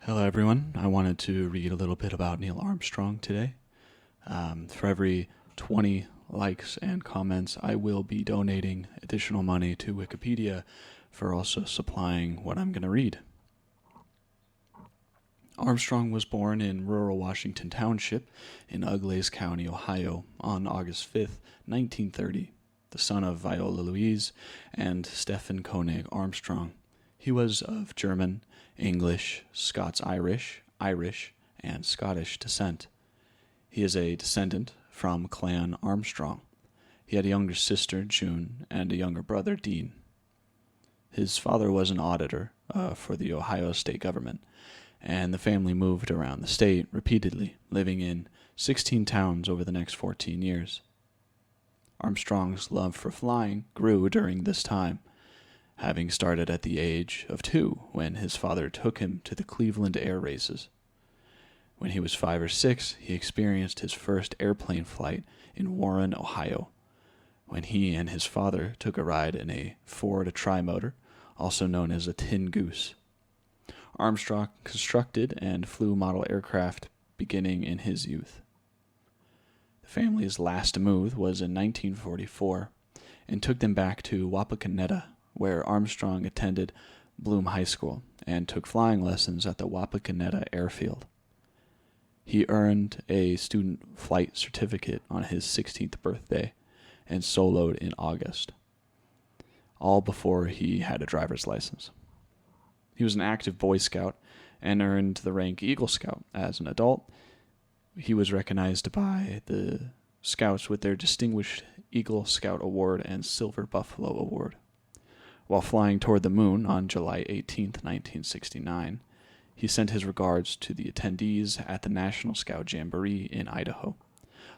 Hello, everyone. I wanted to read a little bit about Neil Armstrong today. For every 20 likes and comments, I will be donating additional money to Wikipedia for also supplying what I'm going to read. Armstrong was born in rural Washington Township in Auglaize County, Ohio, on August 5th, 1930, the son of Viola Louise and Stephen Koenig Armstrong. He was of German, English, Scots-Irish, Irish, and Scottish descent. He is a descendant from Clan Armstrong. He had a younger sister, June, and a younger brother, Dean. His father was an auditor for the Ohio state government, and the family moved around the state repeatedly, living in 16 towns over the next 14 years. Armstrong's love for flying grew during this time, having started at the age of 2 when his father took him to the Cleveland air races. When he was 5 or 6, he experienced his first airplane flight in Warren, Ohio, when he and his father took a ride in a Ford trimotor, also known as a tin goose. Armstrong constructed and flew model aircraft beginning in his youth. The family's last move was in 1944 and took them back to Wapakoneta, where Armstrong attended Bloom High School and took flying lessons at the Wapakoneta Airfield. He earned a student flight certificate on his 16th birthday and soloed in August, all before he had a driver's license. He was an active Boy Scout and earned the rank Eagle Scout. As an adult, he was recognized by the Scouts with their Distinguished Eagle Scout Award and Silver Buffalo Award. While flying toward the moon on July 18, 1969, he sent his regards to the attendees at the National Scout Jamboree in Idaho.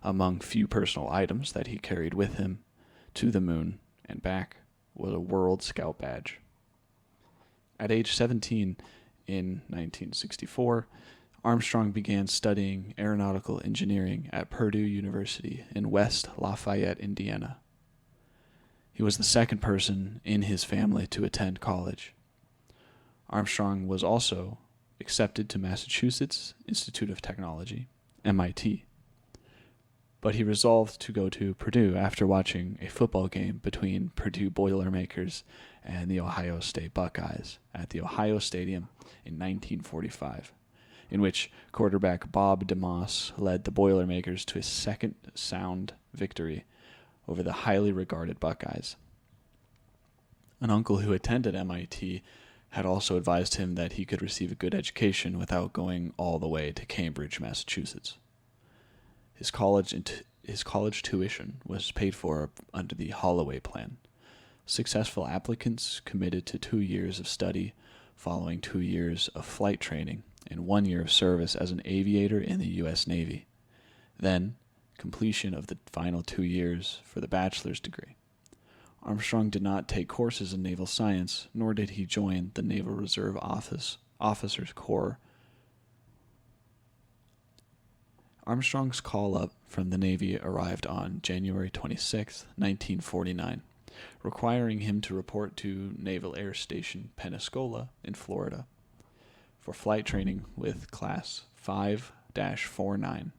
Among few personal items that he carried with him to the moon and back was a World Scout badge. At age 17 in 1964, Armstrong began studying aeronautical engineering at Purdue University in West Lafayette, Indiana. He was the second person in his family to attend college. Armstrong was also accepted to Massachusetts Institute of Technology, MIT, but he resolved to go to Purdue after watching a football game between Purdue Boilermakers and the Ohio State Buckeyes at the Ohio Stadium in 1945, in which quarterback Bob DeMoss led the Boilermakers to a second sound victory over the highly regarded Buckeyes. An uncle who attended MIT had also advised him that he could receive a good education without going all the way to Cambridge, Massachusetts. His college tuition was paid for under the Holloway Plan. Successful applicants committed to 2 years of study, following 2 years of flight training and 1 year of service as an aviator in the U.S. Navy. Then, completion of the final 2 years for the bachelor's degree. Armstrong did not take courses in naval science, nor did he join the Naval Reserve Officers Corps. Armstrong's call-up from the Navy arrived on January 26, 1949, requiring him to report to Naval Air Station Pensacola in Florida for flight training with Class 5-49.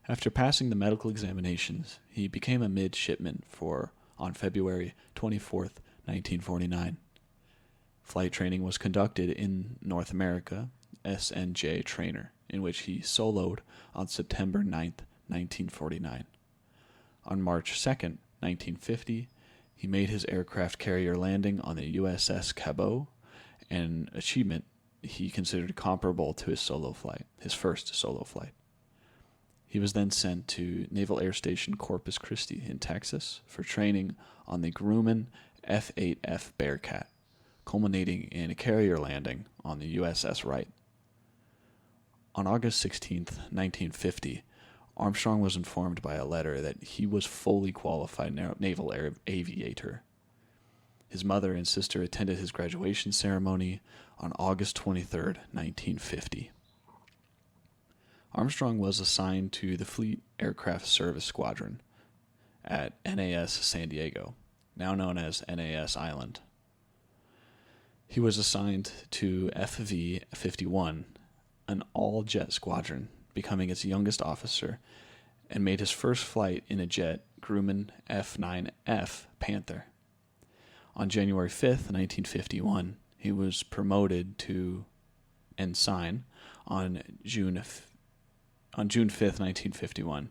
After passing the medical examinations, he became a midshipman on February 24, 1949. Flight training was conducted in North America, SNJ Trainer, in which he soloed on September 9, 1949. On March 2, 1950, he made his aircraft carrier landing on the USS Cabot, an achievement he considered comparable to his first solo flight. He was then sent to Naval Air Station Corpus Christi in Texas for training on the Grumman F-8F Bearcat, culminating in a carrier landing on the USS Wright. On August 16, 1950, Armstrong was informed by a letter that he was fully qualified naval aviator. His mother and sister attended his graduation ceremony on August 23, 1950. Armstrong was assigned to the Fleet Aircraft Service Squadron at NAS San Diego, now known as NAS Island. He was assigned to FV-51, an all-jet squadron, becoming its youngest officer, and made his first flight in a jet Grumman F-9F Panther. On January 5th, 1951, he was promoted to ensign. On June 5th, 1951,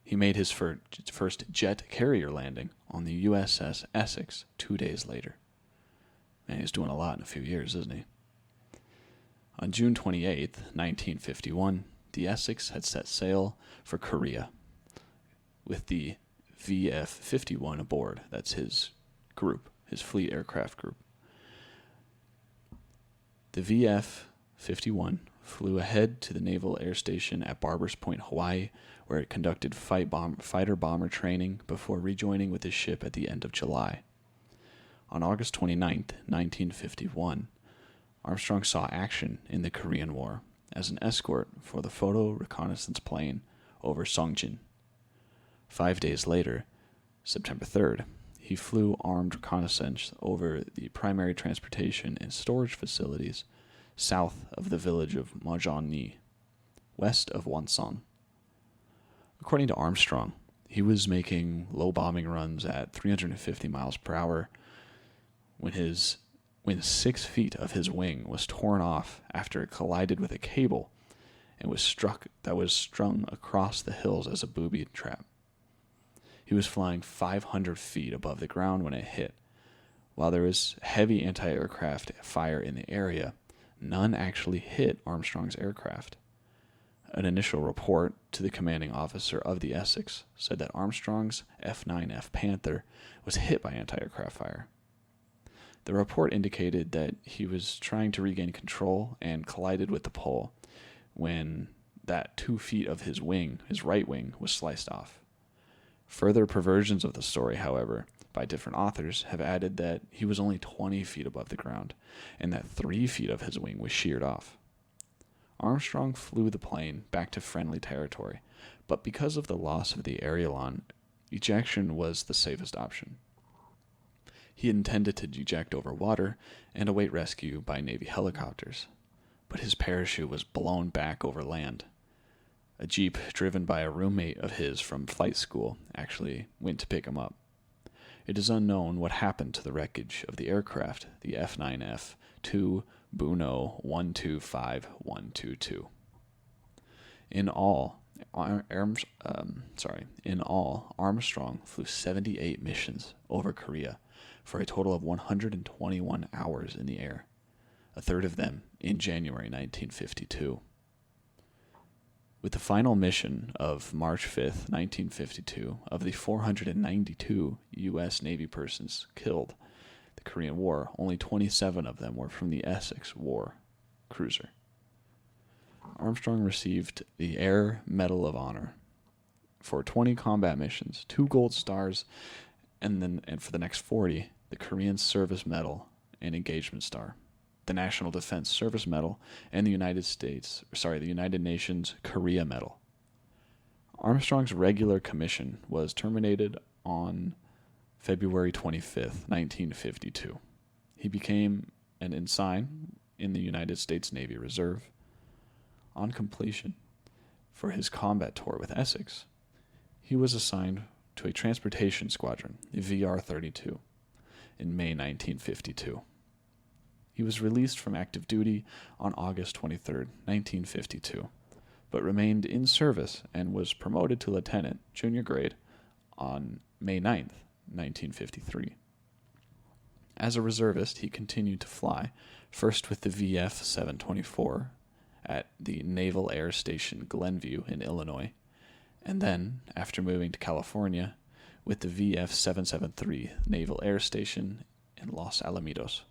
he made his first jet carrier landing on the USS Essex 2 days later. Man, he's doing a lot in a few years, isn't he? On June 28th, 1951, the Essex had set sail for Korea with the VF-51 aboard. That's his group, his fleet aircraft group. The VF-51 flew ahead to the Naval Air Station at Barbers Point, Hawaii, where it conducted fighter-bomber training before rejoining with his ship at the end of July. On August 29th, 1951, Armstrong saw action in the Korean War as an escort for the photo reconnaissance plane over Songjin. 5 days later, September 3rd, he flew armed reconnaissance over the primary transportation and storage facilities south of the village of Majeon-ni, west of Wonsan. According to Armstrong, he was making low bombing runs at 350 miles per hour when 6 feet of his wing was torn off after it collided with a cable and was strung across the hills as a booby trap. He was flying 500 feet above the ground when it hit. While there was heavy anti-aircraft fire in the area, none actually hit Armstrong's aircraft. An initial report to the commanding officer of the Essex said that Armstrong's F-9F Panther was hit by anti-aircraft fire. The report indicated that he was trying to regain control and collided with the pole when that 2 feet of his wing, his right wing, was sliced off. Further perversions of the story, however, by different authors, have added that he was only 20 feet above the ground and that 3 feet of his wing was sheared off. Armstrong flew the plane back to friendly territory, but because of the loss of the aileron, ejection was the safest option. He intended to eject over water and await rescue by Navy helicopters, but his parachute was blown back over land. A jeep driven by a roommate of his from flight school actually went to pick him up. It is unknown what happened to the wreckage of the aircraft, the F-9F 2 Buno 125122. In all, Armstrong flew 78 missions over Korea for a total of 121 hours in the air, a third of them in January 1952. With the final mission of March 5th, 1952, of the 492 U.S. Navy persons killed in the Korean War, only 27 of them were from the Essex war cruiser. Armstrong received the Air Medal of Honor for 20 combat missions, 2 gold stars, and for the next 40, the Korean Service Medal and Engagement Star, the National Defense Service Medal, and the United Nations Korea Medal. Armstrong's regular commission was terminated on February 25th, 1952. He became an ensign in the United States Navy Reserve. On completion for his combat tour with Essex, he was assigned to a transportation squadron, the VR-32, in May 1952. He was released from active duty on August 23, 1952, but remained in service and was promoted to lieutenant, junior grade, on May 9, 1953. As a reservist, he continued to fly, first with the VF-724 at the Naval Air Station Glenview in Illinois, and then, after moving to California, with the VF-773 Naval Air Station in Los Alamitos.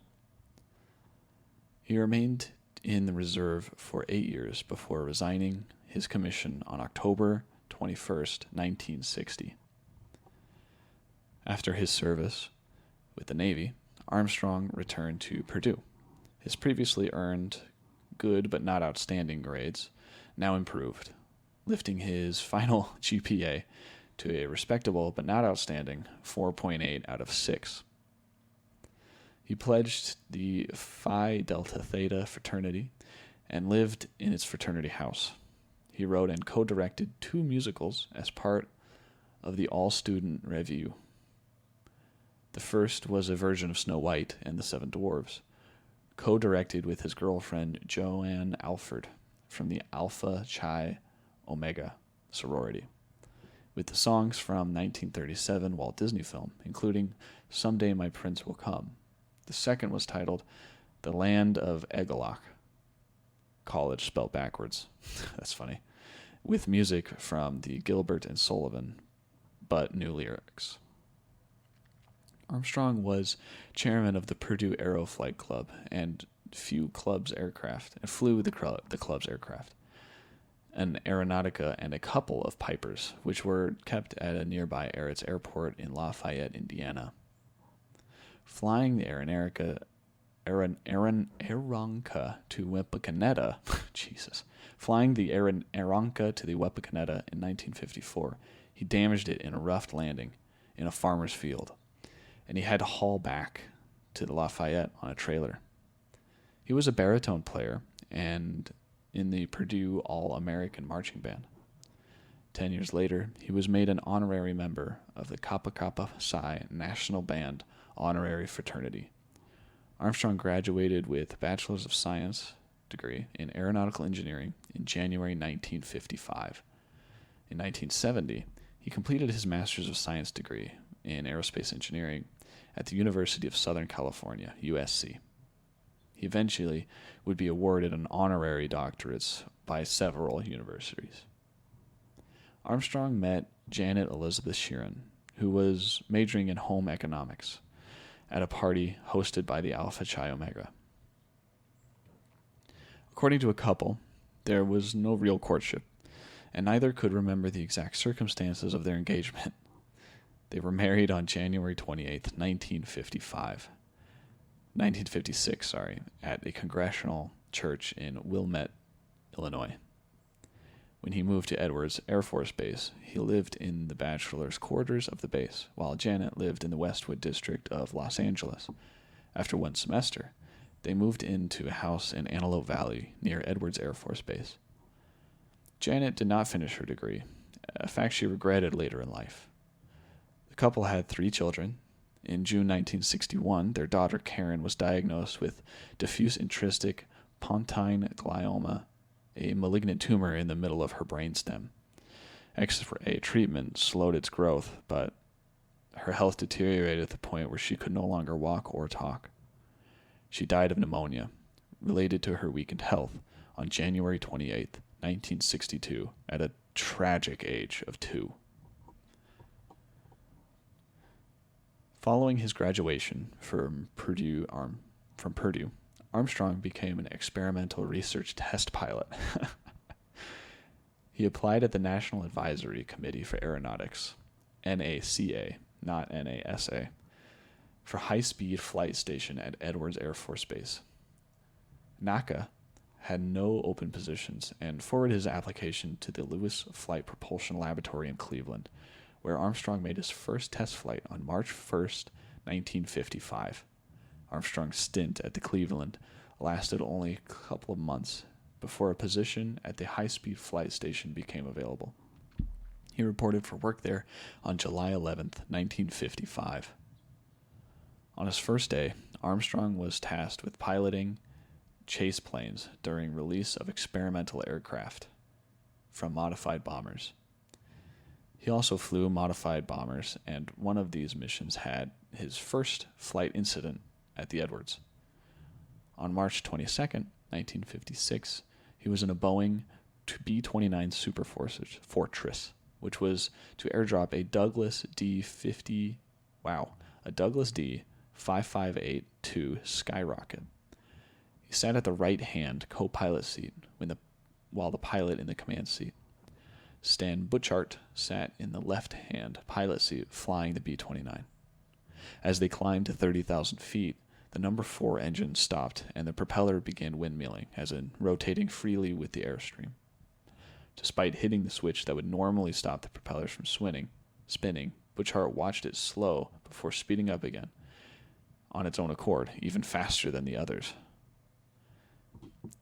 He remained in the reserve for 8 years before resigning his commission on October 21st, 1960. After his service with the Navy, Armstrong returned to Purdue. His previously earned good but not outstanding grades now improved, lifting his final GPA to a respectable but not outstanding 4.8 out of 6. He pledged the Phi Delta Theta fraternity and lived in its fraternity house. He wrote and co-directed 2 musicals as part of the all-student revue. The first was a version of Snow White and the Seven Dwarfs, co-directed with his girlfriend Joanne Alford from the Alpha Chi Omega sorority, with the songs from 1937 Walt Disney film, including Someday My Prince Will Come. The second was titled The Land of Eggalach, college spelled backwards. That's funny. With music from the Gilbert and Sullivan, but new lyrics. Armstrong was chairman of the Purdue Aeroflight Club and flew the club's aircraft, an Aeronautica, and a couple of Pipers, which were kept at a nearby Aerot's airport in Lafayette, Indiana. Flying the Aeronautica to Wepakoneta, Flying the Aeronautica to the Wepakoneta in 1954, he damaged it in a rough landing in a farmer's field, and he had to haul back to the Lafayette on a trailer. He was a baritone player and in the Purdue All-American Marching Band. 10 years later, he was made an honorary member of the Kappa Kappa Psi National Band Honorary Fraternity. Armstrong graduated with a Bachelor's of Science degree in Aeronautical Engineering in January 1955. In 1970, he completed his Master's of Science degree in Aerospace Engineering at the University of Southern California, USC. He eventually would be awarded an honorary doctorates by several universities. Armstrong met Janet Elizabeth Sheeran, who was majoring in home economics, at a party hosted by the Alpha Chi Omega. According to a couple, there was no real courtship, and neither could remember the exact circumstances of their engagement. They were married on January 28th, 1956, at a congregational church in Wilmette, Illinois. When he moved to Edwards Air Force Base, he lived in the bachelor's quarters of the base, while Janet lived in the Westwood district of Los Angeles. After one semester, they moved into a house in Antelope Valley near Edwards Air Force Base. Janet did not finish her degree, a fact she regretted later in life. The couple had 3 children. In June 1961, their daughter Karen was diagnosed with diffuse intrinsic pontine glioma, a malignant tumor in the middle of her brainstem. X-ray treatment slowed its growth, but her health deteriorated to the point where she could no longer walk or talk. She died of pneumonia, related to her weakened health, on January 28, 1962, at a tragic age of 2. Following his graduation from Purdue, Armstrong became an experimental research test pilot. He applied at the National Advisory Committee for Aeronautics, NACA, not NASA, for high-speed flight station at Edwards Air Force Base. NACA had no open positions and forwarded his application to the Lewis Flight Propulsion Laboratory in Cleveland, where Armstrong made his first test flight on March 1st, 1955. Armstrong's stint at the Cleveland lasted only a couple of months before a position at the high-speed flight station became available. He reported for work there on July 11th, 1955. On his first day, Armstrong was tasked with piloting chase planes during release of experimental aircraft from modified bombers. He also flew modified bombers, and one of these missions had his first flight incident at the Edwards. On March 22nd, 1956, he was in a Boeing B-29 Super Fortress, which was to airdrop a Douglas D-558-2 Skyrocket. He sat at the right-hand co-pilot seat while the pilot in the command seat. Stan Butchart sat in the left-hand pilot seat flying the B-29. As they climbed to 30,000 feet, the number 4 engine stopped and the propeller began windmilling, as in rotating freely with the airstream. Despite hitting the switch that would normally stop the propellers from spinning, Butchart watched it slow before speeding up again. on its own accord, even faster than the others.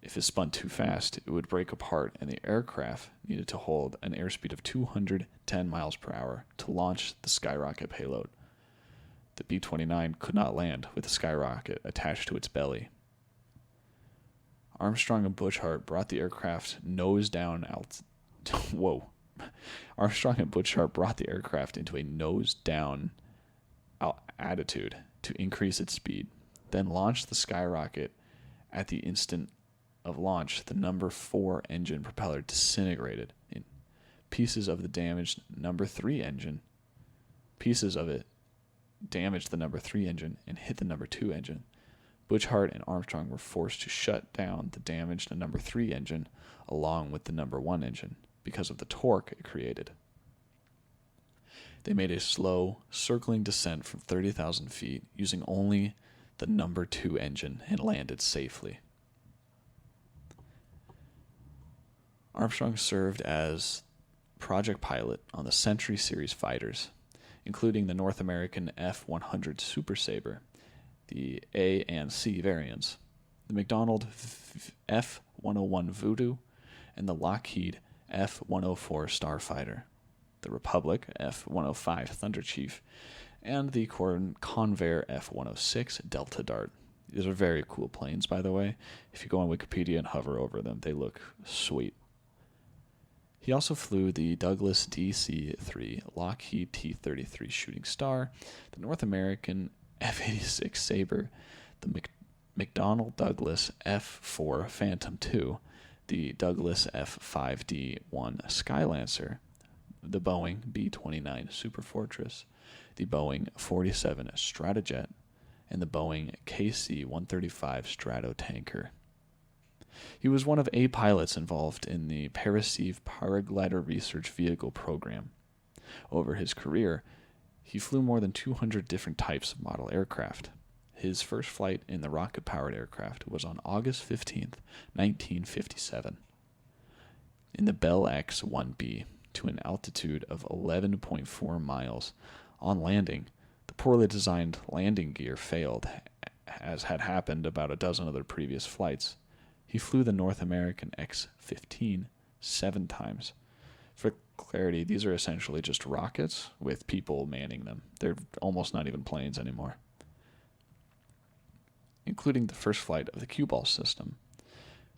If it spun too fast, it would break apart, and the aircraft needed to hold an airspeed of 210 miles per hour to launch the skyrocket payload. The B-29 could not land with the skyrocket attached to its belly. Armstrong and Buchart brought the aircraft nose down Armstrong and Buchart brought the aircraft into a nose down attitude to increase its speed, then launched the skyrocket. At the instant of launch, the number 4 engine propeller disintegrated in pieces of the damaged number 3 engine. Pieces of it damaged the number 3 engine and hit the number 2 engine. Buchart and Armstrong were forced to shut down the damaged number 3 engine along with the number 1 engine because of the torque it created. They made a slow, circling descent from 30,000 feet using only the number 2 engine and landed safely. Armstrong served as project pilot on the Century Series fighters, including the North American F-100 Super Sabre, the A and C variants, the McDonnell F-101 Voodoo, and the Lockheed F-104 Starfighter, the Republic F-105 Thunder Chief, and the Convair F-106 Delta Dart. These are very cool planes, by the way. If you go on Wikipedia and hover over them, they look sweet. He also flew the Douglas DC-3, Lockheed T-33 Shooting Star, the North American F-86 Sabre, the McDonnell Douglas F-4 Phantom II, the Douglas F-5D-1 Skylancer, the Boeing B-29 Superfortress, the Boeing 47 Stratojet, and the Boeing KC-135 Stratotanker. He was one of 8 pilots involved in the Paraceve Paraglider Research Vehicle program. Over his career, he flew more than 200 different types of model aircraft. His first flight in the rocket-powered aircraft was on August 15, 1957, in the Bell X-1B to an altitude of 11.4 miles. On landing, the poorly designed landing gear failed, as had happened about a dozen other previous flights. He flew the North American X-15 7 times. For clarity, these are essentially just rockets with people manning them. They're almost not even planes anymore. Including the first flight of the cue ball system,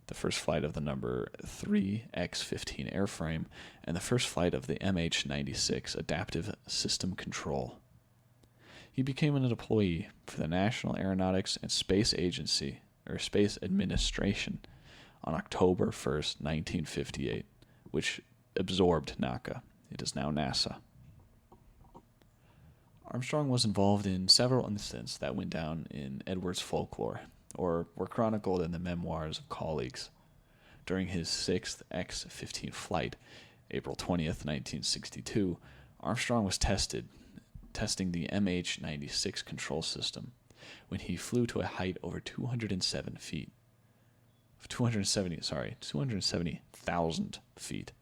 the first flight of the number 3 X-15 airframe, and the first flight of the MH-96 Adaptive System Control. He became an employee for the National Aeronautics and Space Agency, or Space Administration, on October 1st, 1958, which absorbed NACA. It is now NASA. Armstrong was involved in several incidents that went down in Edwards folklore, or were chronicled in the memoirs of colleagues. During his 6th X-15 flight, April 20th, 1962, Armstrong was testing the MH-96 control system when he flew to a height over 270,000 feet.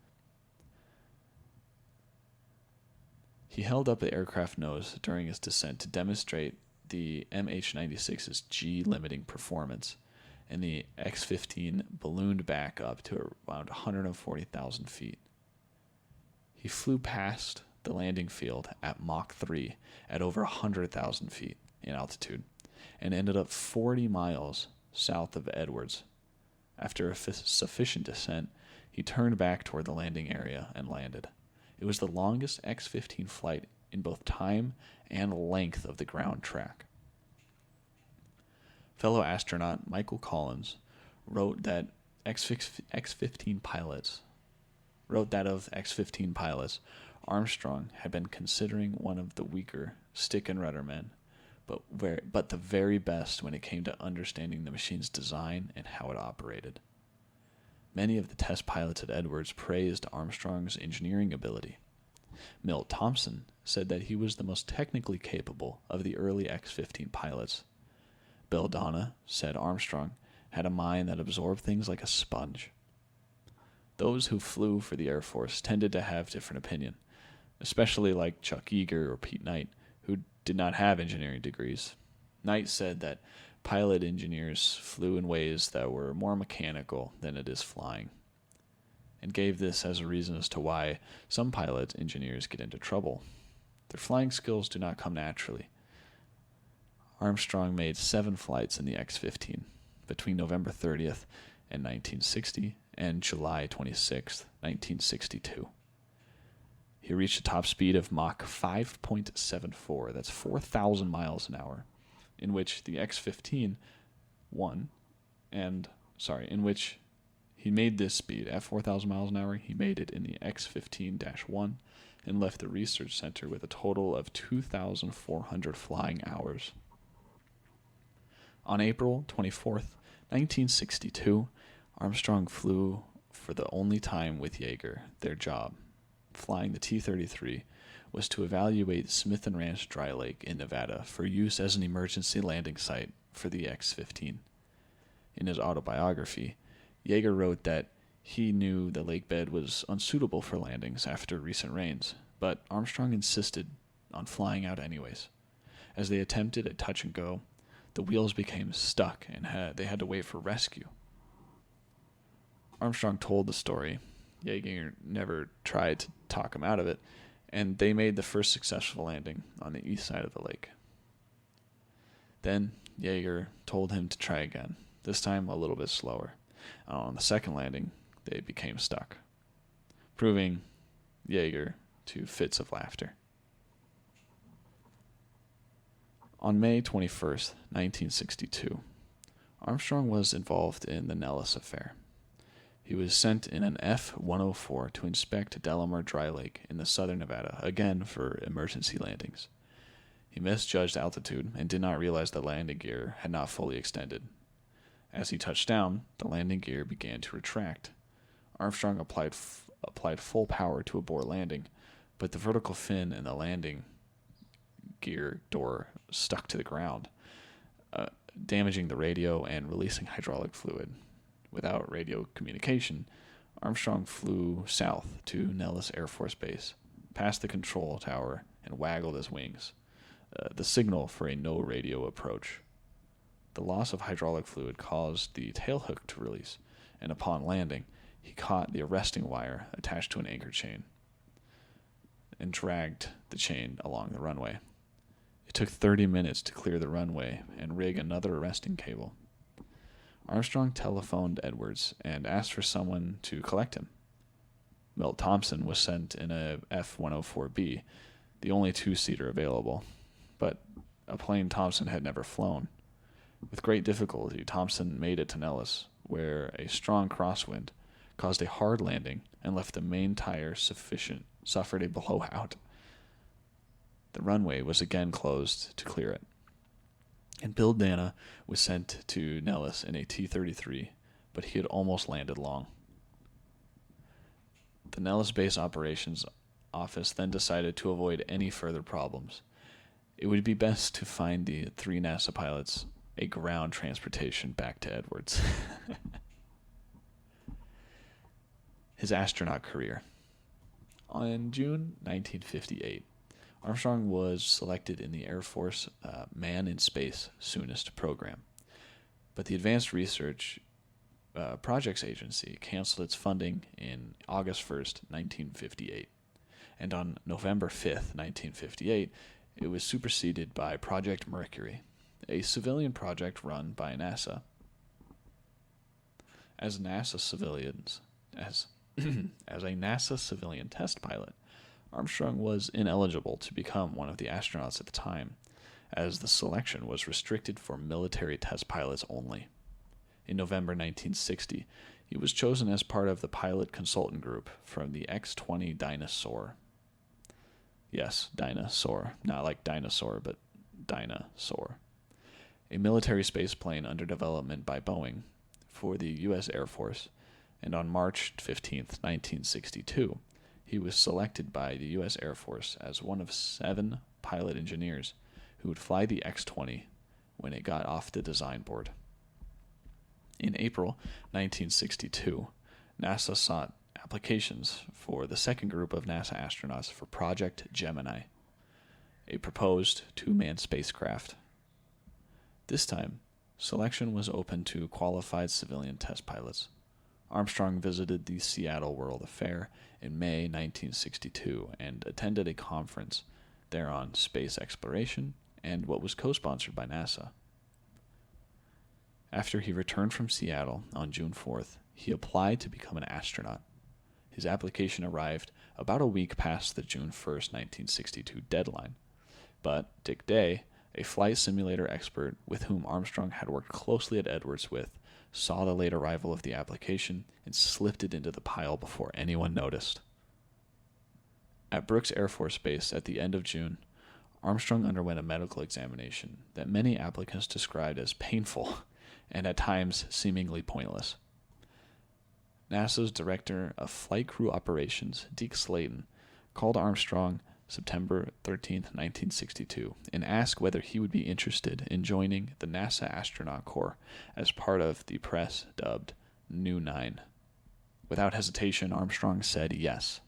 He held up the aircraft nose during his descent to demonstrate the MH-96's G-limiting performance, and the X-15 ballooned back up to around 140,000 feet. He flew past the landing field at Mach 3 at over 100,000 feet in altitude, and ended up 40 miles south of Edwards. After a sufficient descent, he turned back toward the landing area and landed. It was the longest X-15 flight in both time and length of the ground track. Fellow astronaut Michael Collins wrote that of X-15 pilots, Armstrong had been considering one of the weaker stick and rudder men, but the very best when it came to understanding the machine's design and how it operated. Many of the test pilots at Edwards praised Armstrong's engineering ability. Milt Thompson said that he was the most technically capable of the early X-15 pilots. Bill Donna said Armstrong had a mind that absorbed things like a sponge. Those who flew for the Air Force tended to have different opinion, especially like Chuck Yeager or Pete Knight, who did not have engineering degrees. Knight said that pilot engineers flew in ways that were more mechanical than it is flying, and gave this as a reason as to why some pilot engineers get into trouble. Their flying skills do not come naturally. Armstrong made 7 flights in the X-15 between November 30th and 1960 and July 26th, 1962. He reached a top speed of Mach 5.74, that's 4,000 miles an hour, in which the X-15 in which he made this speed at 4,000 miles an hour. He made it in the X-15-1 and left the research center with a total of 2,400 flying hours. On April 24th, 1962, Armstrong flew for the only time with Yeager. Their job, flying the T-33, was to evaluate Smith and Ranch Dry Lake in Nevada for use as an emergency landing site for the X-15. In his autobiography, Yeager wrote that he knew the lake bed was unsuitable for landings after recent rains, but Armstrong insisted on flying out anyways. As they attempted a touch and go, the wheels became stuck and they had to wait for rescue. Armstrong told the story. Yeager never tried to talk him out of it, and they made the first successful landing on the east side of the lake. Then Yeager told him to try again, this time a little bit slower. On the second landing, they became stuck, proving Yeager to fits of laughter. On May 21st, 1962, Armstrong was involved in the Nellis affair. He was sent in an F-104 to inspect Delamere Dry Lake in the southern Nevada, again for emergency landings. He misjudged altitude and did not realize the landing gear had not fully extended. As he touched down, the landing gear began to retract. Armstrong applied full power to abort landing, but the vertical fin in the landing gear door stuck to the ground, damaging the radio and releasing hydraulic fluid. Without radio communication, Armstrong flew south to Nellis Air Force Base, past the control tower, and waggled his wings, the signal for a no radio approach. The loss of hydraulic fluid caused the tailhook to release, and upon landing, he caught the arresting wire attached to an anchor chain and dragged the chain along the runway. It took 30 minutes to clear the runway and rig another arresting cable. Armstrong telephoned Edwards and asked for someone to collect him. Milt Thompson was sent in a F-104B, the only two-seater available, but a plane Thompson had never flown. With great difficulty, Thompson made it to Nellis, where a strong crosswind caused a hard landing and left the main tire suffered a blowout. The runway was again closed to clear it, and Bill Dana was sent to Nellis in a T-33, but he had almost landed long. The Nellis Base Operations Office then decided to avoid any further problems. It would be best to find the 3 NASA pilots a ground transportation back to Edwards. His astronaut career. On June 1958, Armstrong was selected in the Air Force Man in Space Soonest program, but the Advanced Research Projects Agency canceled its funding in August 1st, 1958, and on November 5th, 1958, it was superseded by Project Mercury, a civilian project run by NASA. As a NASA civilian test pilot, Armstrong was ineligible to become one of the astronauts at the time, as the selection was restricted for military test pilots only. In November 1960, he was chosen as part of the pilot consultant group from the X-20 Dinosaur. Yes, Dinosaur, not like dinosaur, but Dinosaur. A military spaceplane under development by Boeing for the U.S. Air Force, and on March 15, 1962, he was selected by the U.S. Air Force as one of 7 pilot engineers who would fly the X-20 when it got off the design board. In April 1962, NASA sought applications for the second group of NASA astronauts for Project Gemini, a proposed 2-man spacecraft. This time, selection was open to qualified civilian test pilots. Armstrong visited the Seattle World Fair in May 1962 and attended a conference there on space exploration and what was co-sponsored by NASA. After he returned from Seattle on June 4th, he applied to become an astronaut. His application arrived about a week past the June 1st, 1962 deadline, but Dick Day, a flight simulator expert with whom Armstrong had worked closely at Edwards with, saw the late arrival of the application and slipped it into the pile before anyone noticed. At Brooks Air Force Base at the end of June, Armstrong underwent a medical examination that many applicants described as painful and at times seemingly pointless. NASA's Director of Flight Crew Operations, Deke Slayton, called Armstrong September 13, 1962, and asked whether he would be interested in joining the NASA Astronaut Corps as part of the press dubbed New Nine. Without hesitation, Armstrong said yes.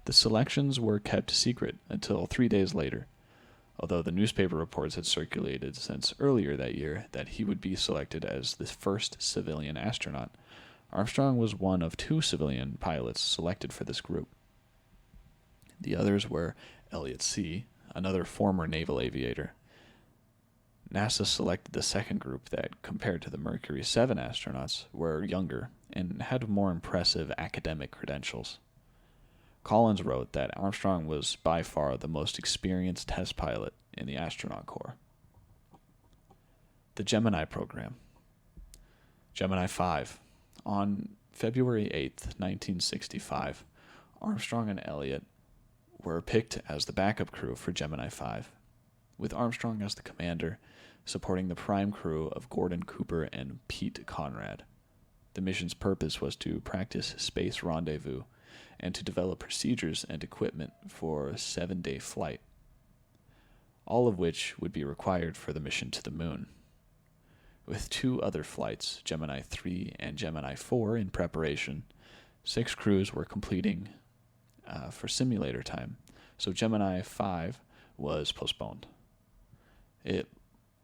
The selections were kept secret until 3 days later, although the newspaper reports had circulated since earlier that year that he would be selected as the first civilian astronaut. Armstrong was one of 2 civilian pilots selected for this group. The others were Elliot See., another former naval aviator. NASA selected the second group that, compared to the Mercury 7 astronauts, were younger and had more impressive academic credentials. Collins wrote that Armstrong was by far the most experienced test pilot in the astronaut corps. The Gemini program. Gemini 5. On February 8, 1965, Armstrong and Elliot were picked as the backup crew for Gemini 5, with Armstrong as the commander, supporting the prime crew of Gordon Cooper and Pete Conrad. The mission's purpose was to practice space rendezvous and to develop procedures and equipment for a 7-day flight, all of which would be required for the mission to the moon. With 2 other flights, Gemini 3 and Gemini 4, in preparation, 6 crews were completing for simulator time, so Gemini 5 was postponed. It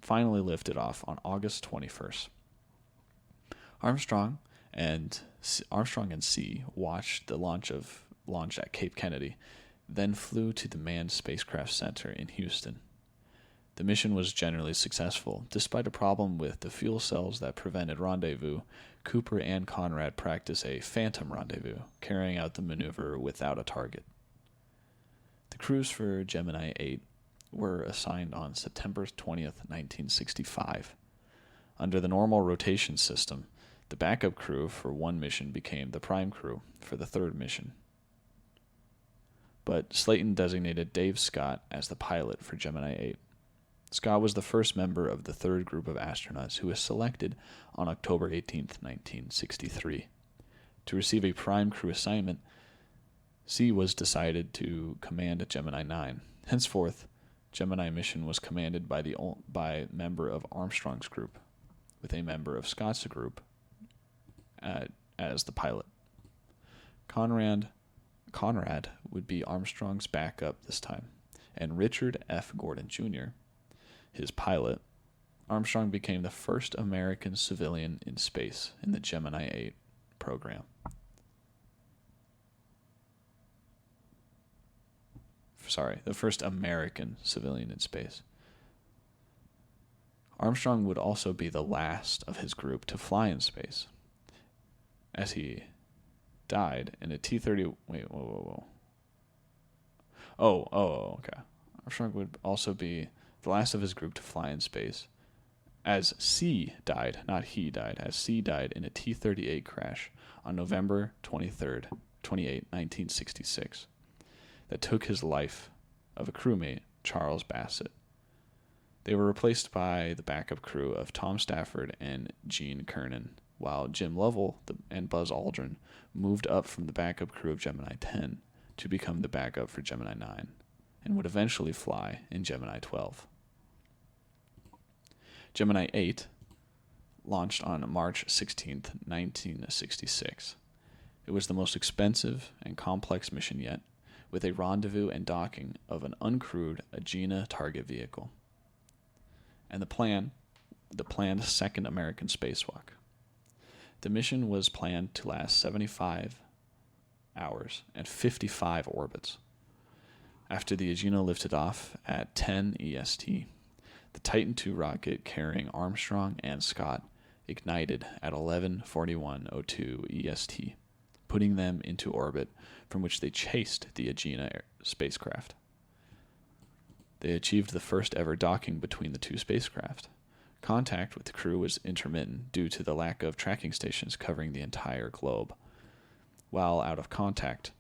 finally lifted off on August 21st. Armstrong and See watched the launch at Cape Kennedy, then flew to the Manned Spacecraft Center in Houston. The mission was generally successful. Despite a problem with the fuel cells that prevented rendezvous, Cooper and Conrad practiced a phantom rendezvous, carrying out the maneuver without a target. The crews for Gemini 8 were assigned on September 20th, 1965. Under the normal rotation system, the backup crew for one mission became the prime crew for the third mission. But Slayton designated Dave Scott as the pilot for Gemini 8. Scott was the first member of the third group of astronauts who was selected on October 18, 1963. To receive a prime crew assignment, C was decided to command Gemini 9. Henceforth, Gemini mission was commanded by a member of Armstrong's group, with a member of Scott's group as the pilot. Conrad would be Armstrong's backup this time, and Richard F. Gordon Jr., his pilot. Armstrong became the first American civilian in space in the Gemini 8 program. The first American civilian in space. Armstrong would also be the last of his group to fly in space, as he died in a T-30... Okay. Armstrong would also be the last of his group to fly in space, as C died, not he died, as C died in a T-38 crash on November 28, 1966, that took his life of a crewmate, Charles Bassett. They were replaced by the backup crew of Tom Stafford and Gene Cernan, while Jim Lovell and Buzz Aldrin moved up from the backup crew of Gemini 10 to become the backup for Gemini 9, and would eventually fly in Gemini 12. Gemini 8 launched on March 16, 1966. It was the most expensive and complex mission yet, with a rendezvous and docking of an uncrewed Agena target vehicle. and the planned second American spacewalk. The mission was planned to last 75 hours and 55 orbits. After the Agena lifted off at 10 EST, the Titan II rocket carrying Armstrong and Scott ignited at 11:41:02 EST, putting them into orbit, from which they chased the Agena spacecraft. They achieved the first ever docking between the two spacecraft. Contact with the crew was intermittent due to the lack of tracking stations covering the entire globe. While out of contact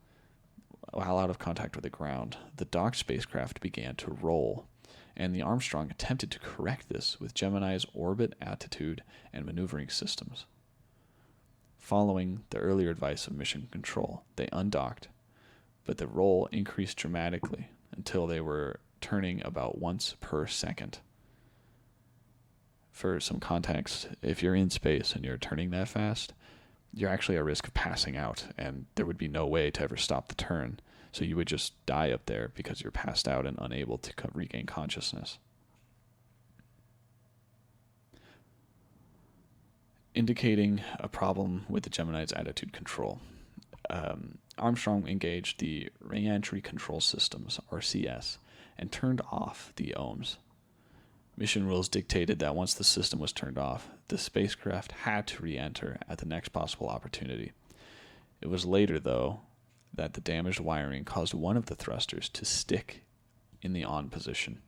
with the ground, the docked spacecraft began to roll, and the Armstrong attempted to correct this with Gemini's orbit attitude and maneuvering systems. Following the earlier advice of Mission Control, they undocked, but the roll increased dramatically until they were turning about once per second. For some context, if you're in space and you're turning that fast, you're actually at risk of passing out, and there would be no way to ever stop the turn. So you would just die up there because you're passed out and unable to regain consciousness. Indicating a problem with the Gemini's attitude control, Armstrong engaged the Reentry Control Systems, RCS, and turned off the OMS. Mission rules dictated that once the system was turned off, the spacecraft had to re-enter at the next possible opportunity. It was later, though, that the damaged wiring caused one of the thrusters to stick in the on position.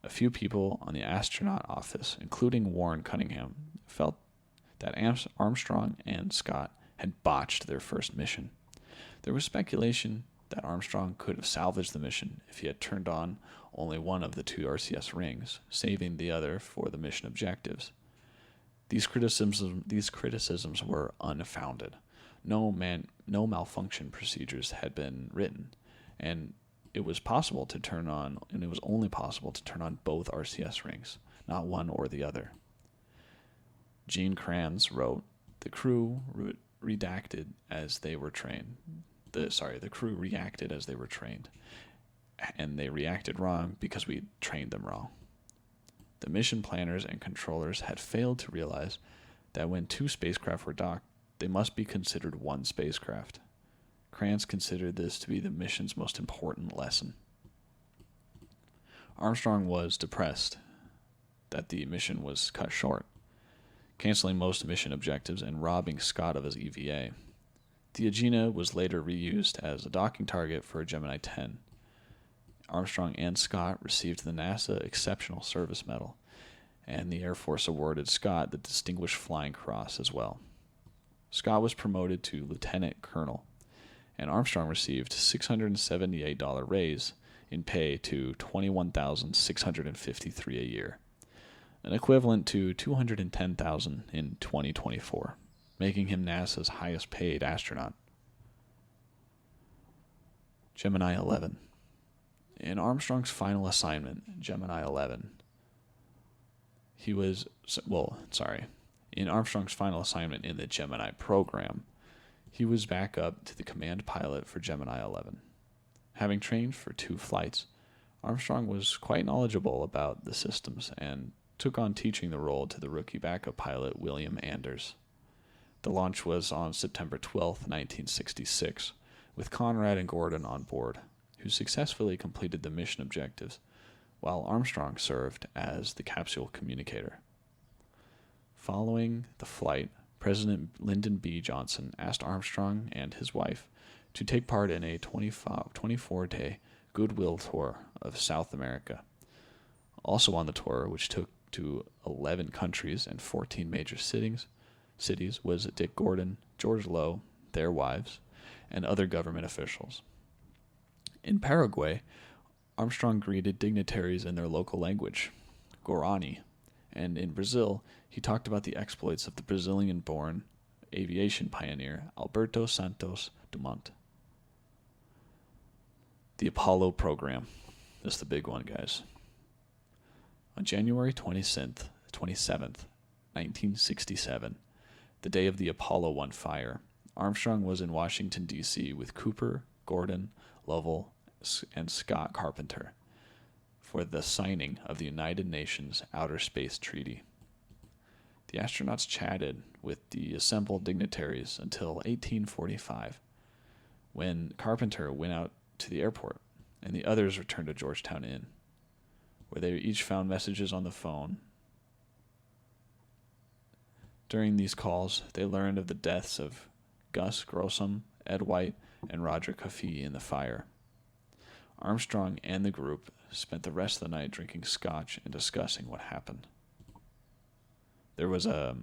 A few people on the astronaut office, including Warren Cunningham, felt that Armstrong and Scott had botched their first mission. There was speculation that Armstrong could have salvaged the mission if he had turned on only one of the two RCS rings, saving the other for the mission objectives. These criticisms were unfounded. No malfunction procedures had been written, and it was only possible to turn on both RCS rings, not one or the other. Gene Kranz wrote, "The crew reacted as they were trained. And they reacted wrong because we trained them wrong. The mission planners and controllers had failed to realize that when two spacecraft were docked, they must be considered one spacecraft. Kranz considered this to be the mission's most important lesson." Armstrong was depressed that the mission was cut short, canceling most mission objectives and robbing Scott of his EVA. The Agena was later reused as a docking target for Gemini 10. Armstrong and Scott received the NASA Exceptional Service Medal, and the Air Force awarded Scott the Distinguished Flying Cross as well. Scott was promoted to lieutenant colonel, and Armstrong received $678 raise in pay to $21,653 a year, an equivalent to $210,000 in 2024, making him NASA's highest paid astronaut. Gemini 11. In Armstrong's final assignment, Gemini 11, in Armstrong's final assignment in the Gemini program, he was back up to the command pilot for Gemini 11. Having trained for 2 flights, Armstrong was quite knowledgeable about the systems and took on teaching the role to the rookie backup pilot William Anders. The launch was on September 12, 1966, with Conrad and Gordon on board, who successfully completed the mission objectives, while Armstrong served as the capsule communicator. Following the flight, President Lyndon B. Johnson asked Armstrong and his wife to take part in a 24-day goodwill tour of South America. Also on the tour, which took to 11 countries and 14 major cities, was Dick Gordon, George Low, their wives, and other government officials. In Paraguay, Armstrong greeted dignitaries in their local language, Guarani, and in Brazil, he talked about the exploits of the Brazilian-born aviation pioneer Alberto Santos Dumont. The Apollo program. This is the big one, guys. On January 27th, 1967, the day of the Apollo 1 fire, Armstrong was in Washington, D.C. with Cooper, Gordon, Lovell, and Scott Carpenter. for the signing of the United Nations Outer Space Treaty. The astronauts chatted with the assembled dignitaries until 1845, when Carpenter went out to the airport and the others returned to Georgetown Inn, where they each found messages on the phone. During these calls, they learned of the deaths of Gus Grissom, Ed White, and Roger Coffey in the fire. Armstrong and the group spent the rest of the night drinking scotch and discussing what happened. There was a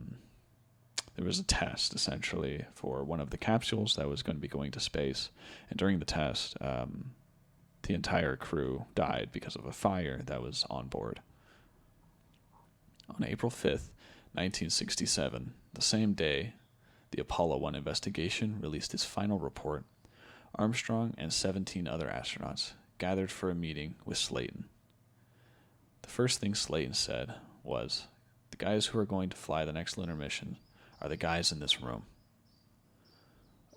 test, essentially, for one of the capsules that was going to be going to space, and during the test, the entire crew died because of a fire that was on board. On April 5th, 1967, the same day the Apollo 1 investigation released its final report, Armstrong and 17 other astronauts gathered for a meeting with Slayton. The first thing Slayton said was, "The guys who are going to fly the next lunar mission are the guys in this room."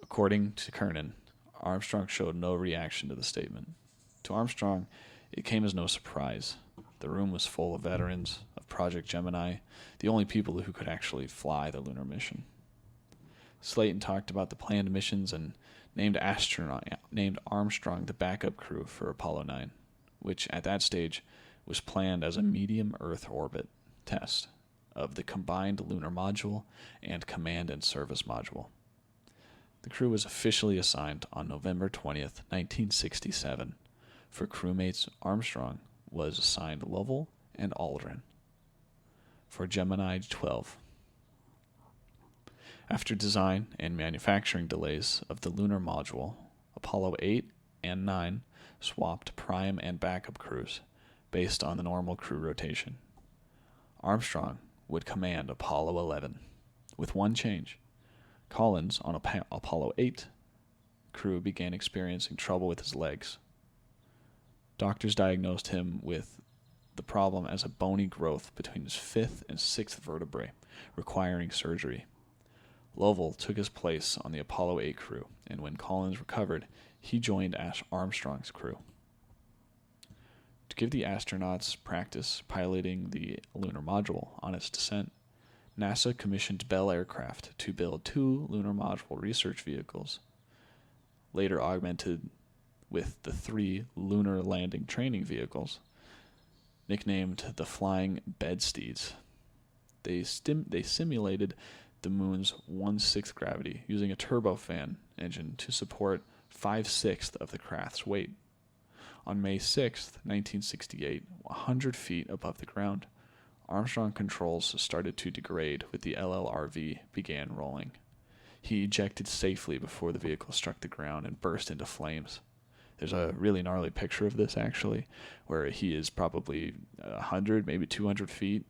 According to Kernan, Armstrong showed no reaction to the statement. To Armstrong, it came as no surprise. The room was full of veterans of Project Gemini, the only people who could actually fly the lunar mission. Slayton talked about the planned missions and named Armstrong the backup crew for Apollo 9, which at that stage was planned as a medium Earth orbit test of the combined lunar module and command and service module. The crew was officially assigned on November 20th, 1967. For crewmates, Armstrong was assigned Lovell and Aldrin. For Gemini 12. After design and manufacturing delays of the lunar module, Apollo 8 and 9 swapped prime and backup crews based on the normal crew rotation. Armstrong would command Apollo 11, with one change. Collins, on Apollo 8, crew began experiencing trouble with his legs. Doctors diagnosed him with the problem as a bony growth between his fifth and sixth vertebrae, requiring surgery. Lovell took his place on the Apollo 8 crew, and when Collins recovered, he joined Armstrong's crew. To give the astronauts practice piloting the lunar module on its descent, NASA commissioned Bell Aircraft to build 2 lunar module research vehicles, later augmented with the 3 lunar landing training vehicles, nicknamed the Flying Bedsteeds. They simulated the moon's 1/6 gravity using a turbofan engine to support 5/6 of the craft's weight. On May 6, 1968, 100 feet above the ground, Armstrong controls started to degrade with the LLRV began rolling. He ejected safely before the vehicle struck the ground and burst into flames. There's a really gnarly picture of this, actually, where he is probably 100, maybe 200 feet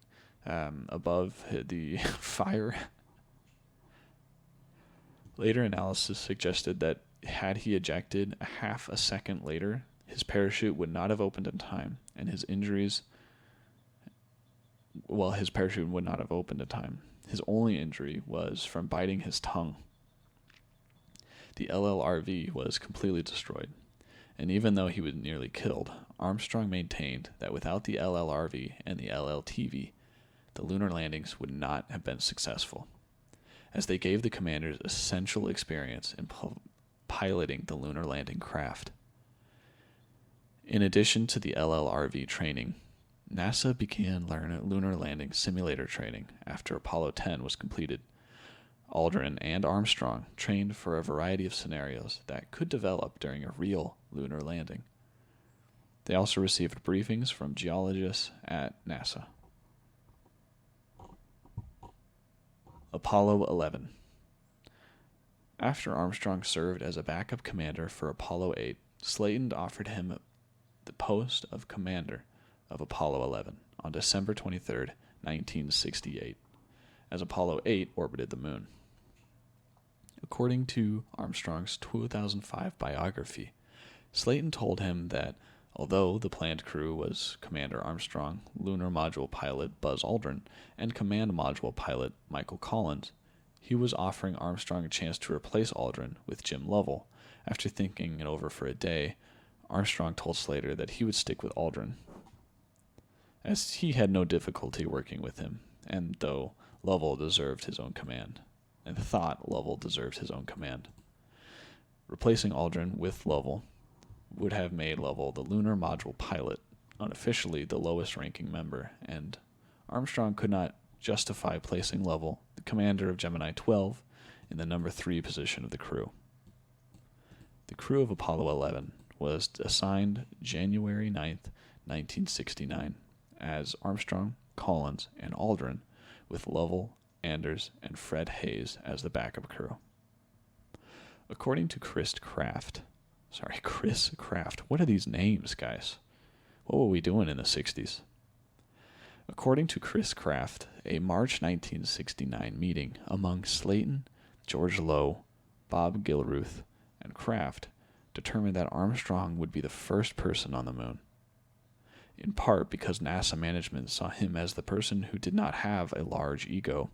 above the fire. Later analysis suggested that had he ejected a half a second later, his parachute would not have opened in time, and his parachute would not have opened in time. His only injury was from biting his tongue. The LLRV was completely destroyed, and even though he was nearly killed, Armstrong maintained that without the LLRV and the LLTV, the lunar landings would not have been successful, as they gave the commanders essential experience in piloting the lunar landing craft. In addition to the LLRV training, NASA began lunar landing simulator training after Apollo 10 was completed. Aldrin and Armstrong trained for a variety of scenarios that could develop during a real lunar landing. They also received briefings from geologists at NASA. Apollo 11. After Armstrong served as a backup commander for Apollo 8, Slayton offered him the post of commander of Apollo 11 on December 23, 1968, as Apollo 8 orbited the moon. According to Armstrong's 2005 biography, Slayton told him that although the planned crew was Commander Armstrong, Lunar Module pilot Buzz Aldrin, and Command Module pilot Michael Collins, he was offering Armstrong a chance to replace Aldrin with Jim Lovell. After thinking it over for a day, Armstrong told Slater that he would stick with Aldrin. as he had no difficulty working with him, and though Lovell deserved his own command, and thought Lovell deserved his own command. Replacing Aldrin with Lovell would have made Lovell the lunar module pilot, unofficially the lowest ranking member, and Armstrong could not justify placing Lovell, the commander of Gemini 12, in the number 3 position of the crew. The crew of Apollo 11 was assigned January 9th, 1969, as Armstrong, Collins, and Aldrin, with Lovell, Anders, and Fred Hayes as the backup crew. According to Chris Kraft, what are these names, guys? What were we doing in the 60s? According to Chris Kraft, a March 1969 meeting among Slayton, George Low, Bob Gilruth, and Kraft determined that Armstrong would be the first person on the moon, in part because NASA management saw him as the person who did not have a large ego.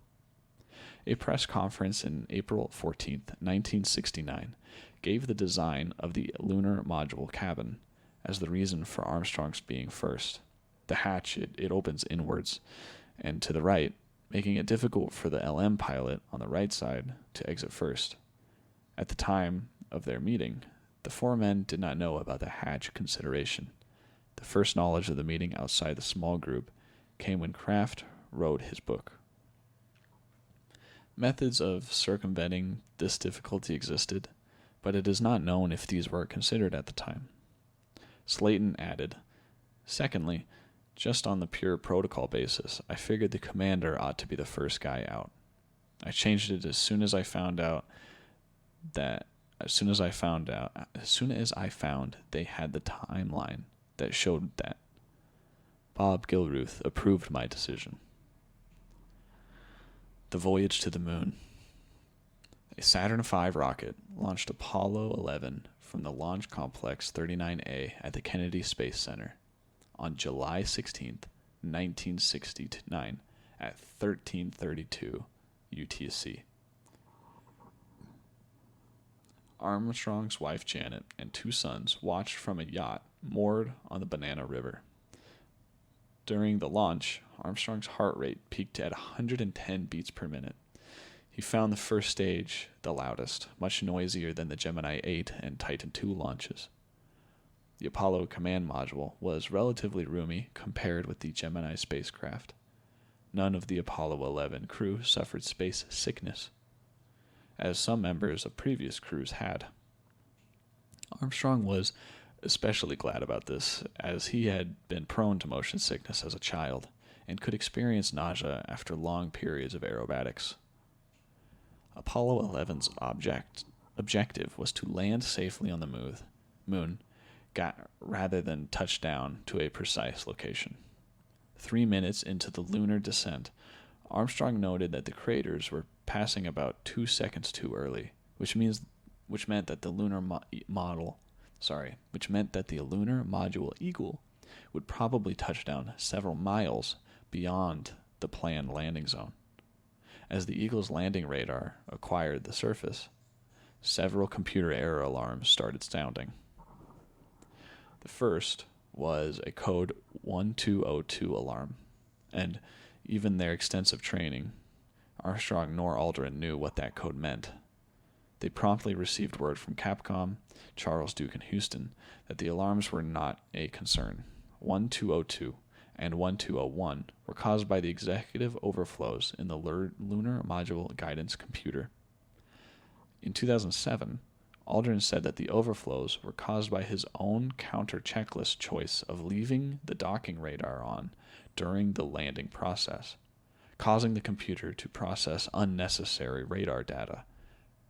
A press conference in April 14, 1969, gave the design of the lunar module cabin as the reason for Armstrong's being first. The hatch, it opens inwards and to the right, making it difficult for the LM pilot on the right side to exit first. At the time of their meeting, the 4 men did not know about the hatch consideration. The first knowledge of the meeting outside the small group came when Kraft wrote his book. Methods of circumventing this difficulty existed, but it is not known if these were considered at the time. Slayton added, "Secondly, just on the pure protocol basis, I figured the commander ought to be the first guy out. I changed it as soon as I found they had the timeline that showed that. Bob Gilruth approved my decision." The voyage to the moon. A Saturn V rocket launched Apollo 11 from the Launch Complex 39A at the Kennedy Space Center on July 16, 1969 at 13:32 UTC. Armstrong's wife Janet and 2 sons watched from a yacht moored on the Banana River. During the launch, Armstrong's heart rate peaked at 110 beats per minute. He found the first stage the loudest, much noisier than the Gemini 8 and Titan II launches. The Apollo command module was relatively roomy compared with the Gemini spacecraft. None of the Apollo 11 crew suffered space sickness, as some members of previous crews had. Armstrong was especially glad about this, as he had been prone to motion sickness as a child and could experience nausea after long periods of aerobatics. Apollo 11's objective was to land safely on the moon rather than touch down to a precise location. 3 minutes into the lunar descent, Armstrong noted that the craters were passing about 2 seconds too early, which meant that the lunar module Eagle would probably touch down several miles beyond the planned landing zone. As the Eagle's landing radar acquired the surface, several computer error alarms started sounding. The first was a code 1202 alarm, and even their extensive training, Armstrong nor Aldrin knew what that code meant. They promptly received word from Capcom, Charles, Duke, and Houston that the alarms were not a concern. 1202 and 1201 were caused by the executive overflows in the Lunar Module Guidance computer. In 2007, Aldrin said that the overflows were caused by his own counter-checklist choice of leaving the docking radar on during the landing process, causing the computer to process unnecessary radar data.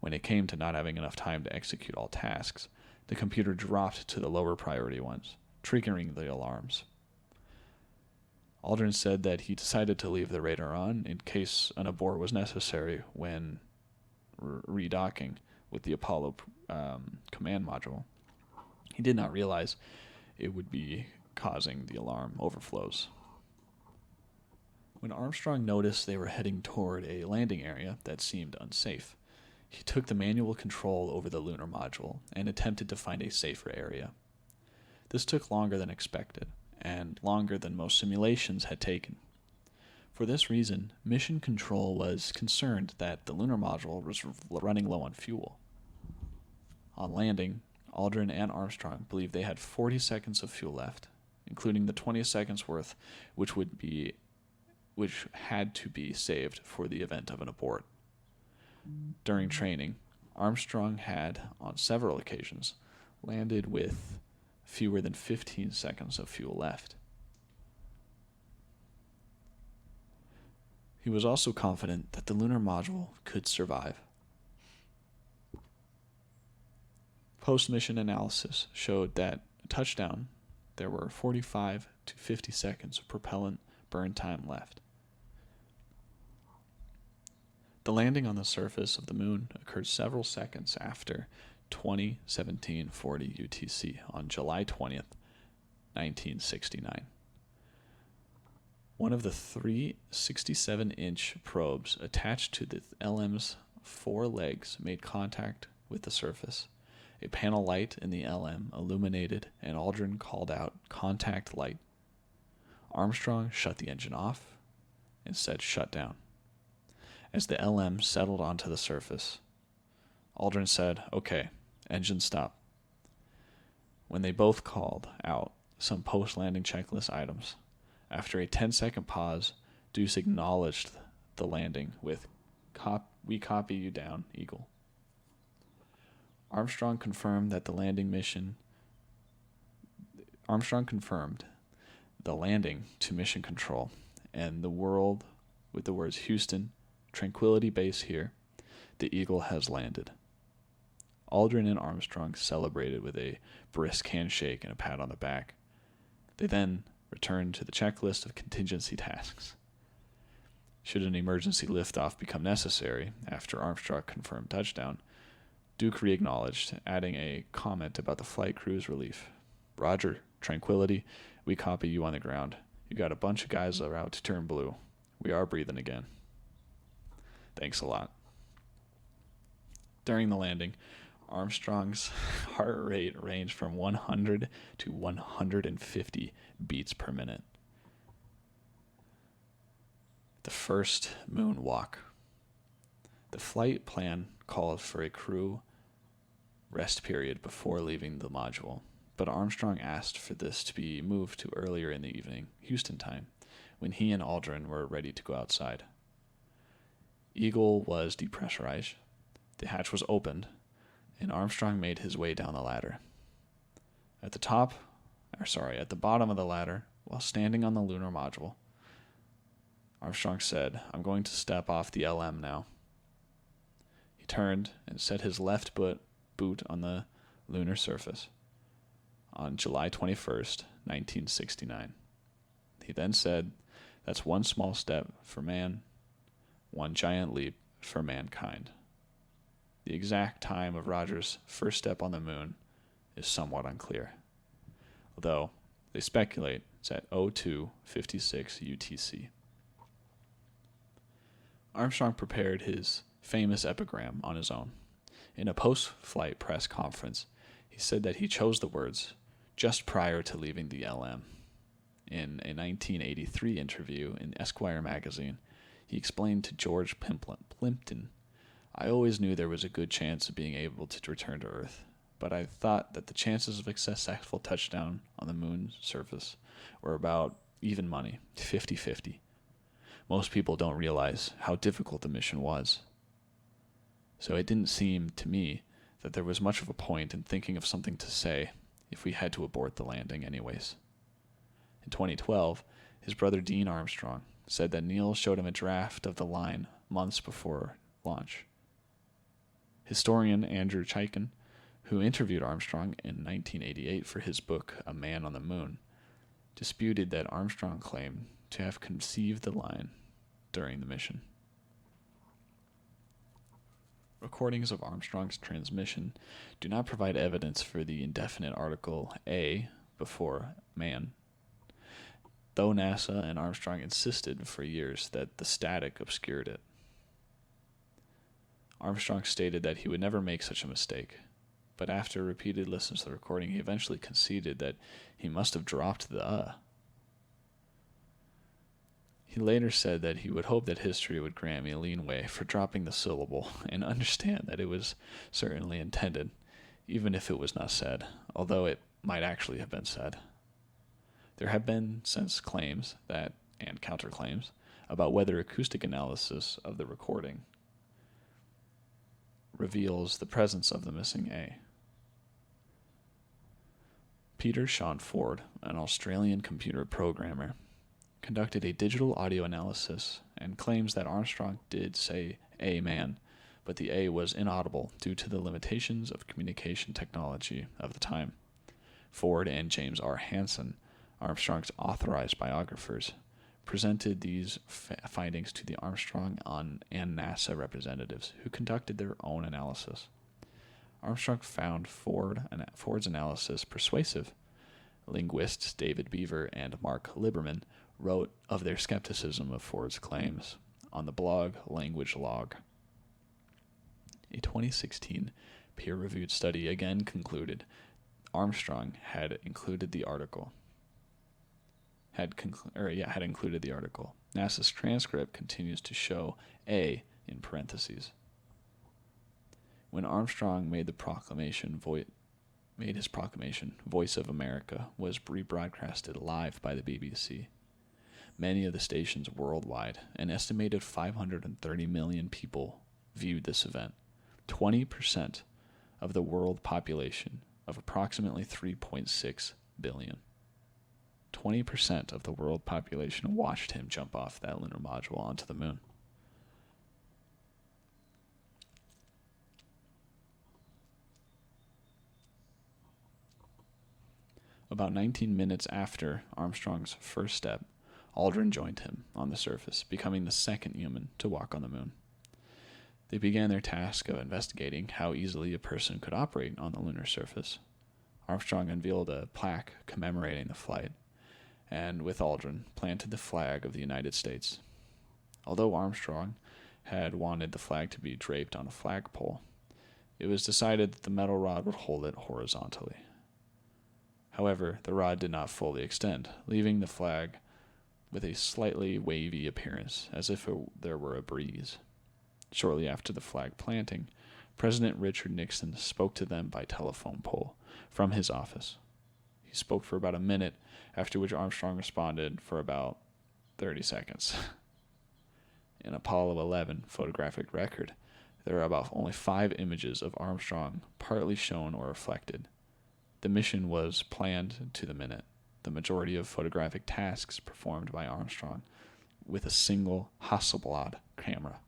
When it came to not having enough time to execute all tasks, the computer dropped to the lower priority ones, triggering the alarms. Aldrin said that he decided to leave the radar on in case an abort was necessary when redocking with the Apollo command module. He did not realize it would be causing the alarm overflows. When Armstrong noticed they were heading toward a landing area that seemed unsafe, he took the manual control over the lunar module and attempted to find a safer area. This took longer than expected, and longer than most simulations had taken. For this reason, Mission Control was concerned that the lunar module was running low on fuel. On landing, Aldrin and Armstrong believed they had 40 seconds of fuel left, including the 20 seconds worth which had to be saved for the event of an abort. During training, Armstrong had, on several occasions, landed with fewer than 15 seconds of fuel left. He was also confident that the lunar module could survive. Post-mission analysis showed that at touchdown, there were 45 to 50 seconds of propellant burn time left. The landing on the surface of the moon occurred several seconds after 20:17:40 UTC on July 20th, 1969. One of the three 67-inch probes attached to the LM's four legs made contact with the surface. A panel light in the LM illuminated, and Aldrin called out, "Contact light." Armstrong shut the engine off and said, "Shut down." As the LM settled onto the surface, Aldrin said, "Okay, engine stop." When they both called out some post-landing checklist items, after a 10-second pause, Deuce acknowledged the landing with, "We copy you down, Eagle." Armstrong confirmed the landing to Mission Control and the world with the words, "Houston, Tranquility Base here. The Eagle has landed." Aldrin and Armstrong celebrated with a brisk handshake and a pat on the back. They then returned to the checklist of contingency tasks. Should an emergency liftoff become necessary after Armstrong confirmed touchdown, Duke re-acknowledged, adding a comment about the flight crew's relief. "Roger, Tranquility, we copy you on the ground. You got a bunch of guys that are out to turn blue. We are breathing again. Thanks a lot." During the landing, Armstrong's heart rate ranged from 100 to 150 beats per minute. The first moonwalk. The flight plan called for a crew rest period before leaving the module, but Armstrong asked for this to be moved to earlier in the evening, Houston time, when he and Aldrin were ready to go outside. Eagle was depressurized, the hatch was opened, and Armstrong made his way down the ladder. At the bottom of the ladder, while standing on the lunar module, Armstrong said, "I'm going to step off the LM now." He turned and set his left boot on the lunar surface on July 21st, 1969. He then said, "That's one small step for man, one giant leap for mankind." The exact time of Roger's first step on the moon is somewhat unclear, although they speculate it's at 02:56 UTC. Armstrong prepared his famous epigram on his own. In a post-flight press conference, he said that he chose the words just prior to leaving the LM. In a 1983 interview in Esquire magazine, he explained to George Plimpton, "I always knew there was a good chance of being able to return to Earth, but I thought that the chances of a successful touchdown on the moon's surface were about even money, 50-50. Most people don't realize how difficult the mission was. So it didn't seem to me that there was much of a point in thinking of something to say if we had to abort the landing anyways." In 2012, his brother Dean Armstrong said that Neil showed him a draft of the line months before launch. Historian Andrew Chaikin, who interviewed Armstrong in 1988 for his book A Man on the Moon, disputed that Armstrong claimed to have conceived the line during the mission. Recordings of Armstrong's transmission do not provide evidence for the indefinite article A before man, though NASA and Armstrong insisted for years that the static obscured it. Armstrong stated that he would never make such a mistake, but after repeated listens to the recording, he eventually conceded that he must have dropped the He later said that he would hope that history would grant me a leeway for dropping the syllable and understand that it was certainly intended, even if it was not said, although it might actually have been said. There have been since claims that, and counterclaims, about whether acoustic analysis of the recording reveals the presence of the missing A. Peter Sean Ford, an Australian computer programmer, conducted a digital audio analysis and claims that Armstrong did say "A man," but the A was inaudible due to the limitations of communication technology of the time. Ford and James R. Hansen, Armstrong's authorized biographers, presented these findings to the Armstrong and NASA representatives, who conducted their own analysis. Armstrong found Ford's analysis persuasive. Linguists David Beaver and Mark Liberman wrote of their skepticism of Ford's claims on the blog Language Log. A 2016 peer-reviewed study again concluded Armstrong had included the article. Had included the article. NASA's transcript continues to show A in parentheses. When Armstrong made his proclamation, Voice of America was rebroadcasted live by the BBC. Many of the stations worldwide, an estimated 530 million people, viewed this event. 20% of the world population of approximately 3.6 billion. 20% of the world population watched him jump off that lunar module onto the moon. About 19 minutes after Armstrong's first step, Aldrin joined him on the surface, becoming the second human to walk on the moon. They began their task of investigating how easily a person could operate on the lunar surface. Armstrong unveiled a plaque commemorating the flight, and with Aldrin, planted the flag of the United States. Although Armstrong had wanted the flag to be draped on a flagpole, it was decided that the metal rod would hold it horizontally. However, the rod did not fully extend, leaving the flag with a slightly wavy appearance, as if there were a breeze. Shortly after the flag planting, President Richard Nixon spoke to them by telephone pole from his office. He spoke for about a minute, after which Armstrong responded for about 30 seconds. In Apollo 11 photographic record, there are about only 5 images of Armstrong partly shown or reflected. The mission was planned to the minute, the majority of photographic tasks performed by Armstrong with a single Hasselblad camera.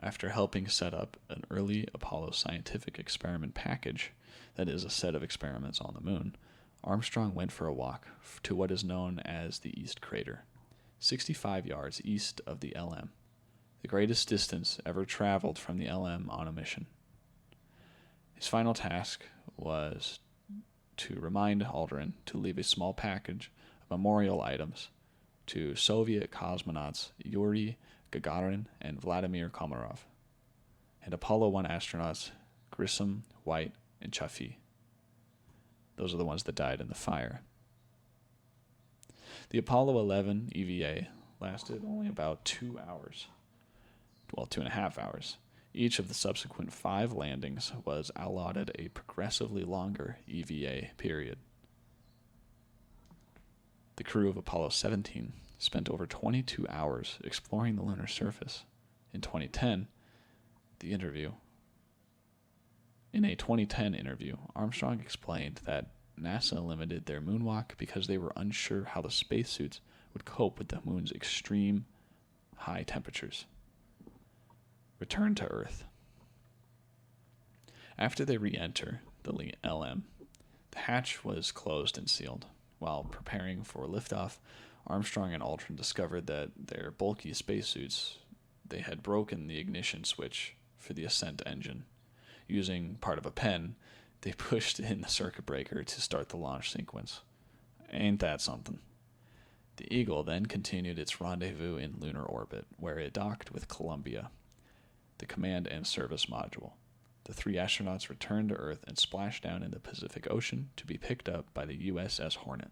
After helping set up an early Apollo scientific experiment package, that is, a set of experiments on the moon, Armstrong went for a walk to what is known as the East Crater, 65 yards east of the LM, the greatest distance ever traveled from the LM on a mission. His final task was to remind Aldrin to leave a small package of memorial items to Soviet cosmonauts Yuri Gagarin and Vladimir Komarov, and Apollo 1 astronauts Grissom, White, and Chaffee. Those are the ones that died in the fire. The Apollo 11 EVA lasted only about 2 hours. Well, 2.5 hours. Each of the subsequent 5 landings was allotted a progressively longer EVA period. The crew of Apollo 17 spent over 22 hours exploring the lunar surface. In a 2010 interview, Armstrong explained that NASA limited their moonwalk because they were unsure how the spacesuits would cope with the moon's extreme high temperatures. Return to Earth. After they re-enter the LM, the hatch was closed and sealed. While preparing for liftoff, Armstrong and Aldrin discovered that their bulky spacesuits, they had broken the ignition switch for the ascent engine. Using part of a pen, they pushed in the circuit breaker to start the launch sequence. Ain't that something? The Eagle then continued its rendezvous in lunar orbit, where it docked with Columbia, the command and service module. The 3 astronauts returned to Earth and splashed down in the Pacific Ocean to be picked up by the USS Hornet.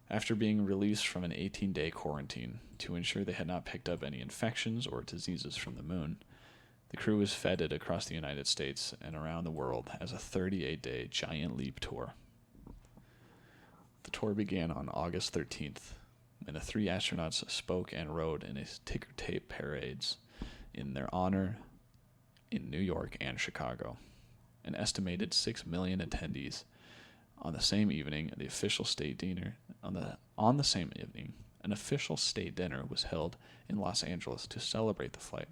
After being released from an 18-day quarantine to ensure they had not picked up any infections or diseases from the moon, the crew was feted across the United States and around the world as a 38-day giant leap tour. The tour began on August 13th, when the 3 astronauts spoke and rode in a ticker tape parades in their honor in New York and Chicago. An estimated 6 million attendees. On the same evening, an official state dinner was held in Los Angeles to celebrate the flight,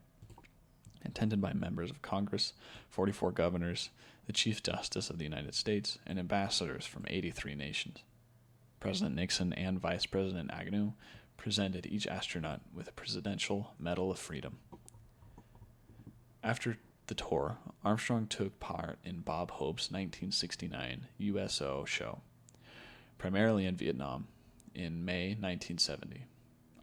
attended by members of Congress, 44 governors, the Chief Justice of the United States, and ambassadors from 83 nations. President Nixon and Vice President Agnew presented each astronaut with a Presidential Medal of Freedom. After the tour, Armstrong took part in Bob Hope's 1969 USO show, primarily in Vietnam, in May 1970.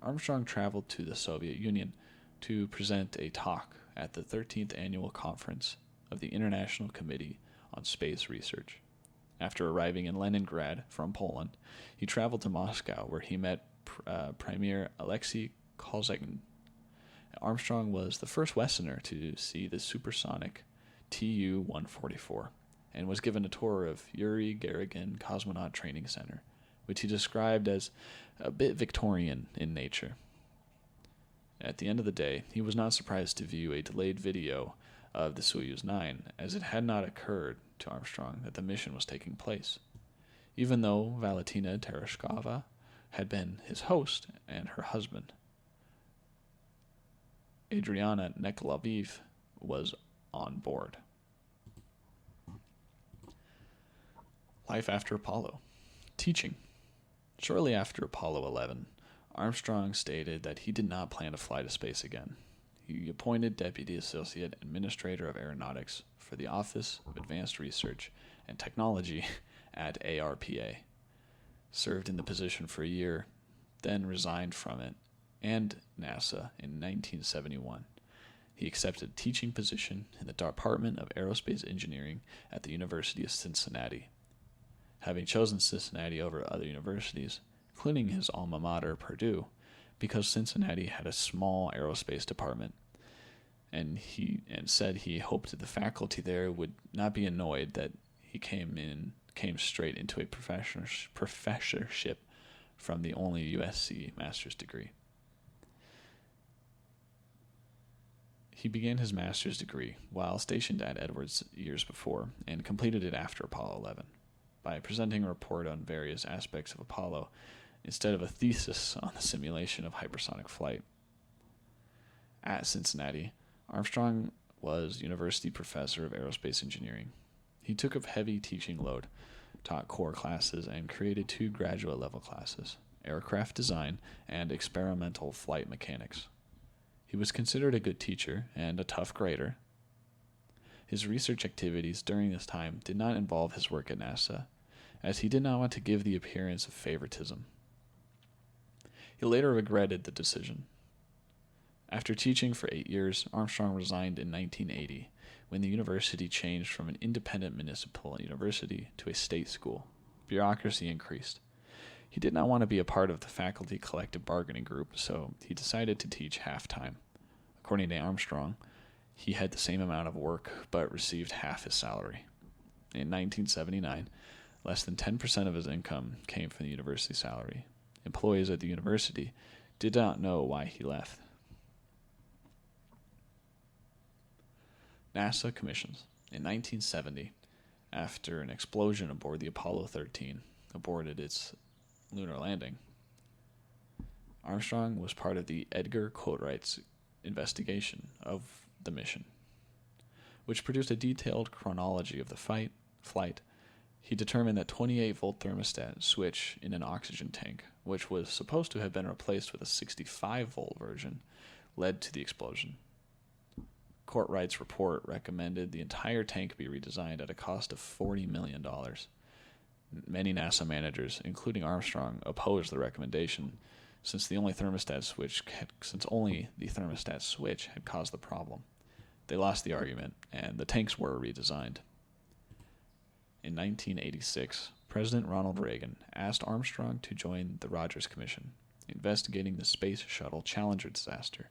Armstrong traveled to the Soviet Union to present a talk at the 13th Annual Conference of the International Committee on Space Research. After arriving in Leningrad from Poland, he traveled to Moscow, where he met Premier Alexei Kozygin. Armstrong was the first Westerner to see the supersonic Tu-144 and was given a tour of Yuri Gagarin Cosmonaut Training Center, which he described as a bit Victorian in nature. At the end of the day, he was not surprised to view a delayed video of the Soyuz 9, as it had not occurred to Armstrong that the mission was taking place. Even though Valentina Tereshkova had been his host and her husband, Adriana Nekloviv, was on board. Life after Apollo. Teaching. Shortly after Apollo 11, Armstrong stated that he did not plan to fly to space again. He appointed Deputy Associate Administrator of Aeronautics for the Office of Advanced Research and Technology at ARPA, served in the position for a year, then resigned from it and NASA in 1971. He accepted a teaching position in the Department of Aerospace Engineering at the University of Cincinnati. Having chosen Cincinnati over other universities, including his alma mater, Purdue, because Cincinnati had a small aerospace department, and said he hoped the faculty there would not be annoyed that he came straight into a professorship from the only USC master's degree. He began his master's degree while stationed at Edwards years before, and completed it after Apollo 11 by presenting a report on various aspects of Apollo instead of a thesis on the simulation of hypersonic flight. At Cincinnati, Armstrong was University Professor of Aerospace Engineering. He took a heavy teaching load, taught core classes, and created 2 graduate-level classes, Aircraft Design and Experimental Flight Mechanics. He was considered a good teacher and a tough grader. His research activities during this time did not involve his work at NASA, as he did not want to give the appearance of favoritism. He later regretted the decision. After teaching for 8 years, Armstrong resigned in 1980 when the university changed from an independent municipal university to a state school. Bureaucracy increased. He did not want to be a part of the faculty collective bargaining group, so he decided to teach half-time. According to Armstrong, he had the same amount of work but received half his salary. In 1979, less than 10% of his income came from the university salary. Employees at the university did not know why he left. NASA commissions. In 1970, after an explosion aboard the Apollo 13 aborted its lunar landing, Armstrong was part of the Edgar Courtwright's investigation of the mission, which produced a detailed chronology of the flight. He determined that 28-volt thermostat switch in an oxygen tank, which was supposed to have been replaced with a 65-volt version, led to the explosion. Courtwright's report recommended the entire tank be redesigned at a cost of $40 million. Many NASA managers, including Armstrong, opposed the recommendation, since only the thermostat switch had caused the problem. They lost the argument, and the tanks were redesigned. In 1986, President Ronald Reagan asked Armstrong to join the Rogers Commission, investigating the Space Shuttle Challenger disaster.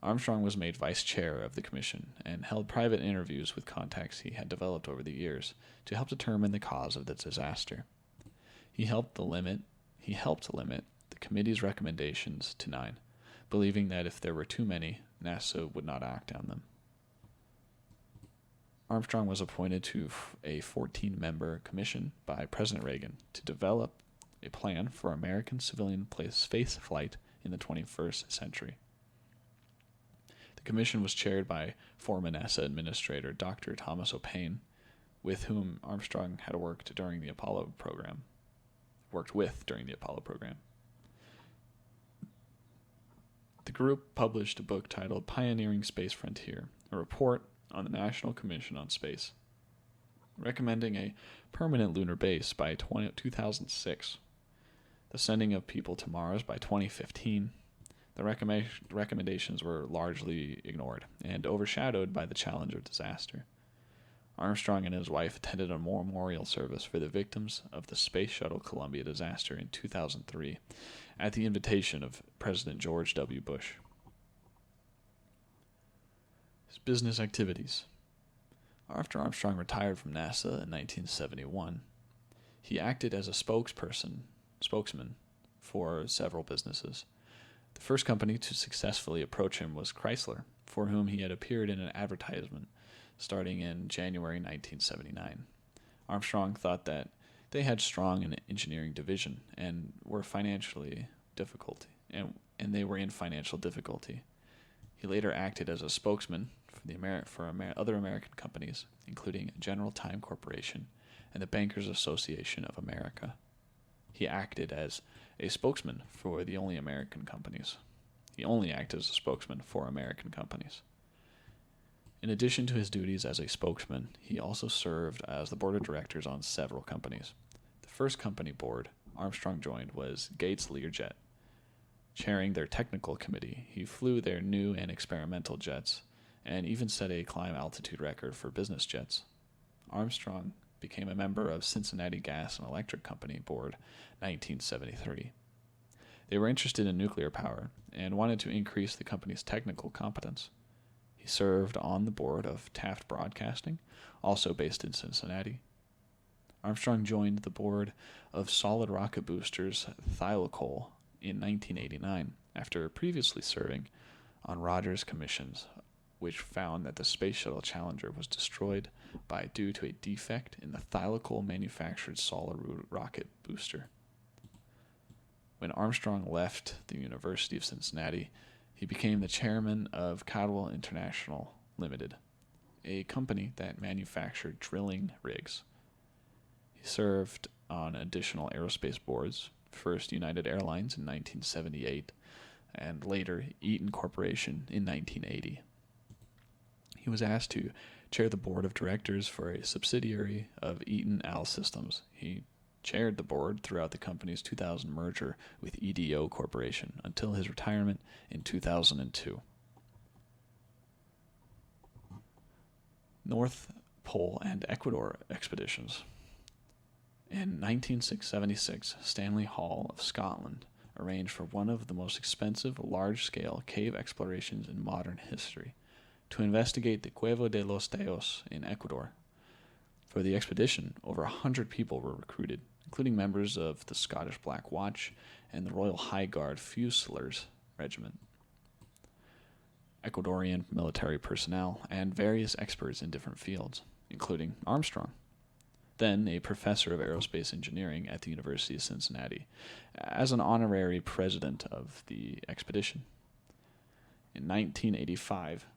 Armstrong was made vice chair of the commission and held private interviews with contacts he had developed over the years to help determine the cause of the disaster. He helped limit the committee's recommendations to 9, believing that if there were too many, NASA would not act on them. Armstrong was appointed to a 14-member commission by President Reagan to develop a plan for American civilian space flight in the 21st century. The commission was chaired by former NASA Administrator Dr. Thomas O'Paine, with whom Armstrong had worked during the Apollo program. The group published a book titled Pioneering Space Frontier, a report on the National Commission on Space, recommending a permanent lunar base by 2006, the sending of people to Mars by 2015. The recommendations were largely ignored and overshadowed by the Challenger disaster. Armstrong and his wife attended a memorial service for the victims of the Space Shuttle Columbia disaster in 2003 at the invitation of President George W. Bush. His business activities. After Armstrong retired from NASA in 1971, he acted as a spokesman for several businesses. The first company to successfully approach him was Chrysler, for whom he had appeared in an advertisement starting in January 1979. Armstrong thought that they had strong engineering division and were they were in financial difficulty. He later acted as a spokesman for other American companies, including General Time Corporation and the Bankers Association of America. He acted as a spokesman for the only American companies. He only acted as a spokesman for American companies. In addition to his duties as a spokesman, he also served as the board of directors on several companies. The first company board Armstrong joined was Gates Learjet. Chairing their technical committee, he flew their new and experimental jets, and even set a climb altitude record for business jets. Armstrong became a member of Cincinnati Gas and Electric Company Board 1973. They were interested in nuclear power and wanted to increase the company's technical competence. He served on the board of Taft Broadcasting, also based in Cincinnati. Armstrong joined the board of Solid Rocket Boosters Thylacol in 1989, after previously serving on Rogers commissions, which found that the Space Shuttle Challenger was destroyed due to a defect in the Thylacol manufactured solid rocket booster. When Armstrong left the University of Cincinnati, he became the chairman of Cadwell International Limited, a company that manufactured drilling rigs. He served on additional aerospace boards, first United Airlines in 1978, and later Eaton Corporation in 1980. He was asked to chair the board of directors for a subsidiary of Eaton Al Systems. He chaired the board throughout the company's 2000 merger with EDO Corporation until his retirement in 2002. North Pole and Ecuador expeditions. In 1976, Stanley Hall of Scotland arranged for one of the most expensive large-scale cave explorations in modern history to investigate the Cueva de los Teos in Ecuador. For the expedition, over 100 people were recruited, including members of the Scottish Black Watch and the Royal High Guard Fusiliers Regiment, Ecuadorian military personnel, and various experts in different fields, including Armstrong, then a professor of aerospace engineering at the University of Cincinnati, as an honorary president of the expedition. In 1985,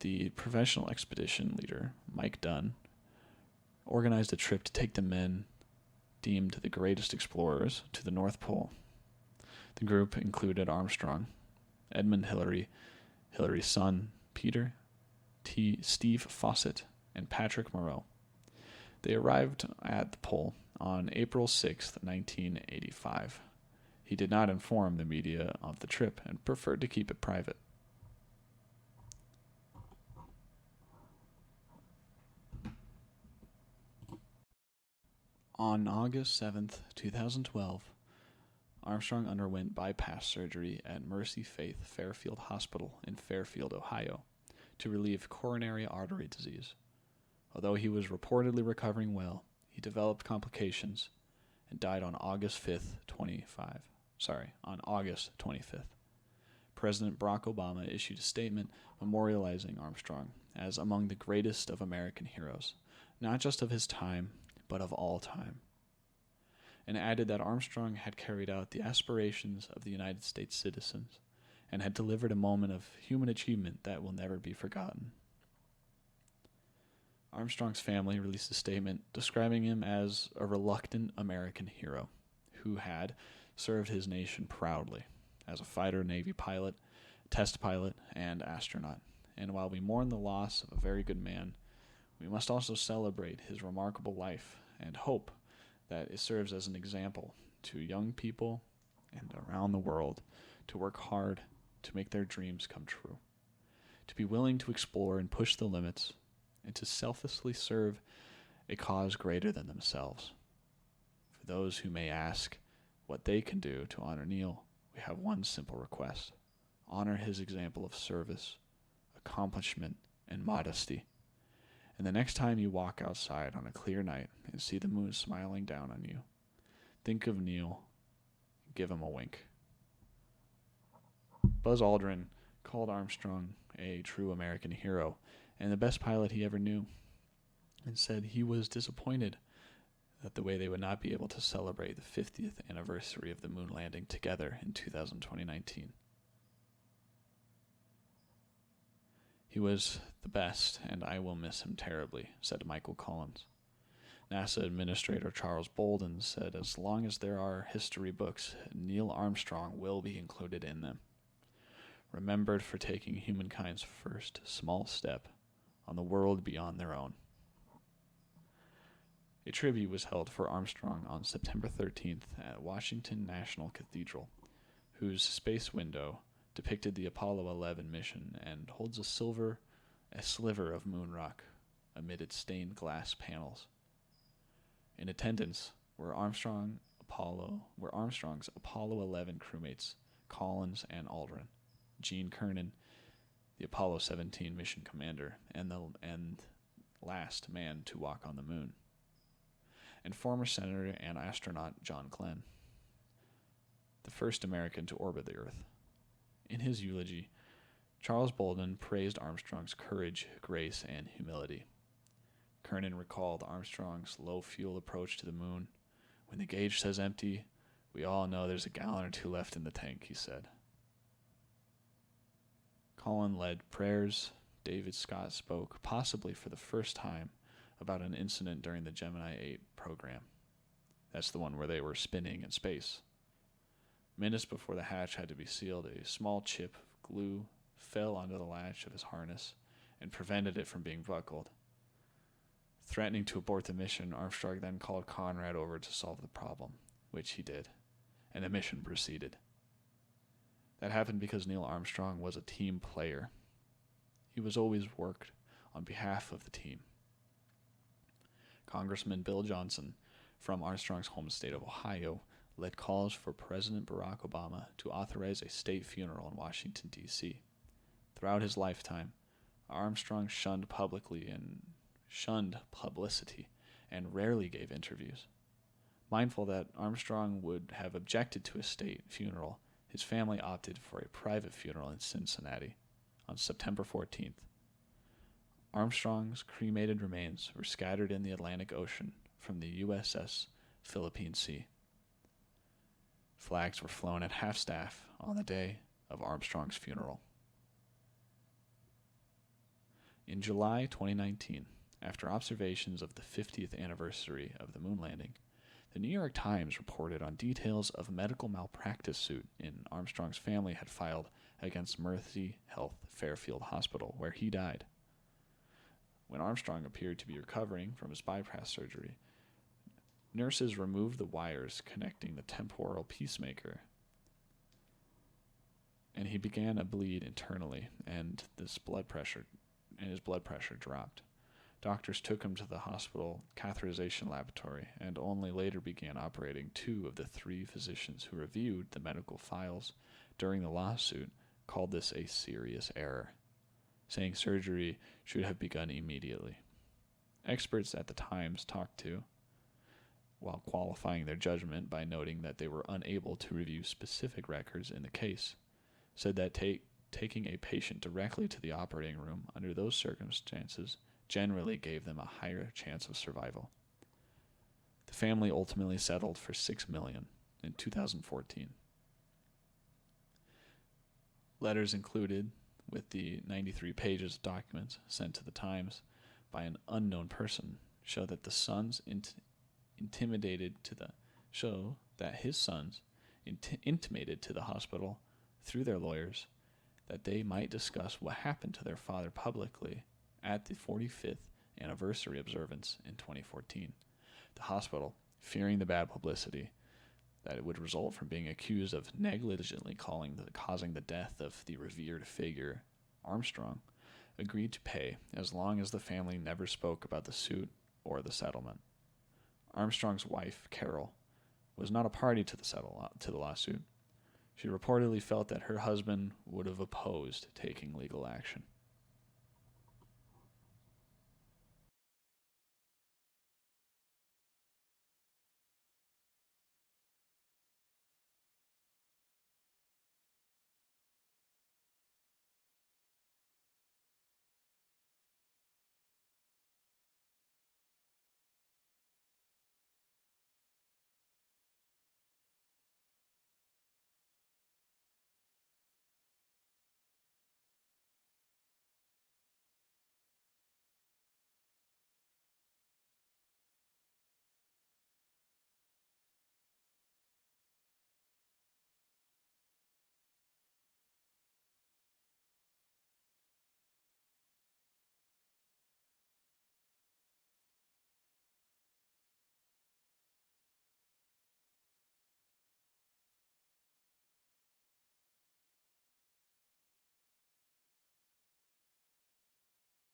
the professional expedition leader, Mike Dunn, organized a trip to take the men deemed the greatest explorers to the North Pole. The group included Armstrong, Edmund Hillary, Hillary's son, Peter, Steve Fawcett, and Patrick Moreau. They arrived at the pole on April 6, 1985. He did not inform the media of the trip and preferred to keep it private. On August 7th, 2012, Armstrong underwent bypass surgery at Mercy Faith Fairfield Hospital in Fairfield, Ohio, to relieve coronary artery disease. Although he was reportedly recovering well, he developed complications and died on August 25th. President Barack Obama issued a statement memorializing Armstrong as among the greatest of American heroes, not just of his time, but of all time, and added that Armstrong had carried out the aspirations of the United States citizens and had delivered a moment of human achievement that will never be forgotten. Armstrong's family released a statement describing him as a reluctant American hero who had served his nation proudly as a fighter Navy pilot, test pilot, and astronaut. And while we mourn the loss of a very good man, we must also celebrate his remarkable life and hope that it serves as an example to young people and around the world to work hard to make their dreams come true, to be willing to explore and push the limits, and to selflessly serve a cause greater than themselves. For those who may ask what they can do to honor Neil, we have one simple request: honor his example of service, accomplishment, and modesty. And the next time you walk outside on a clear night and see the moon smiling down on you, think of Neil and give him a wink. Buzz Aldrin called Armstrong a true American hero and the best pilot he ever knew, and said he was disappointed that the way they would not be able to celebrate the 50th anniversary of the moon landing together in 2019. He was the best, and I will miss him terribly, said Michael Collins. NASA Administrator Charles Bolden said as long as there are history books, Neil Armstrong will be included in them, remembered for taking humankind's first small step on the world beyond their own. A tribute was held for Armstrong on September 13th at Washington National Cathedral, whose space window depicted the Apollo 11 mission and holds a sliver of moon rock amid its stained glass panels. In attendance were Armstrong's Apollo 11 crewmates Collins and Aldrin, Gene Cernan, the Apollo 17 mission commander and last man to walk on the moon, and former Senator and astronaut John Glenn, the first American to orbit the Earth. In his eulogy, Charles Bolden praised Armstrong's courage, grace, and humility. Cernan recalled Armstrong's low-fuel approach to the moon. When the gauge says empty, we all know there's a gallon or two left in the tank, he said. Colin led prayers. David Scott spoke, possibly for the first time, about an incident during the Gemini 8 program. That's the one where they were spinning in space. Minutes before the hatch had to be sealed, a small chip of glue fell onto the latch of his harness and prevented it from being buckled. Threatening to abort the mission, Armstrong then called Conrad over to solve the problem, which he did, and the mission proceeded. That happened because Neil Armstrong was a team player. He was always worked on behalf of the team. Congressman Bill Johnson, from Armstrong's home state of Ohio, led calls for President Barack Obama to authorize a state funeral in Washington, D.C. Throughout his lifetime, Armstrong shunned publicity and rarely gave interviews. Mindful that Armstrong would have objected to a state funeral, his family opted for a private funeral in Cincinnati on September 14th. Armstrong's cremated remains were scattered in the Atlantic Ocean from the USS Philippine Sea. Flags were flown at half-staff on the day of Armstrong's funeral. In July 2019, after observations of the 50th anniversary of the moon landing, the New York Times reported on details of a medical malpractice suit Armstrong's family had filed against Mercy Health Fairfield Hospital, where he died. When Armstrong appeared to be recovering from his bypass surgery, nurses removed the wires connecting the temporal pacemaker, and he began a bleed internally, and his blood pressure dropped. Doctors took him to the hospital catheterization laboratory and only later began operating. 2 of the 3 physicians who reviewed the medical files during the lawsuit called this a serious error, saying surgery should have begun immediately. Experts at the Times talked to, while qualifying their judgment by noting that they were unable to review specific records in the case, said that taking a patient directly to the operating room under those circumstances generally gave them a higher chance of survival. The family ultimately settled for $6 million in 2014. Letters included with the 93 pages of documents sent to the Times by an unknown person show that his sons intimated to the hospital through their lawyers that they might discuss what happened to their father publicly at the 45th anniversary observance in 2014. The hospital, fearing the bad publicity that it would result from being accused of negligently causing the death of the revered figure Armstrong, agreed to pay as long as the family never spoke about the suit or the settlement. Armstrong's wife, Carol, was not a party to the lawsuit. She reportedly felt that her husband would have opposed taking legal action.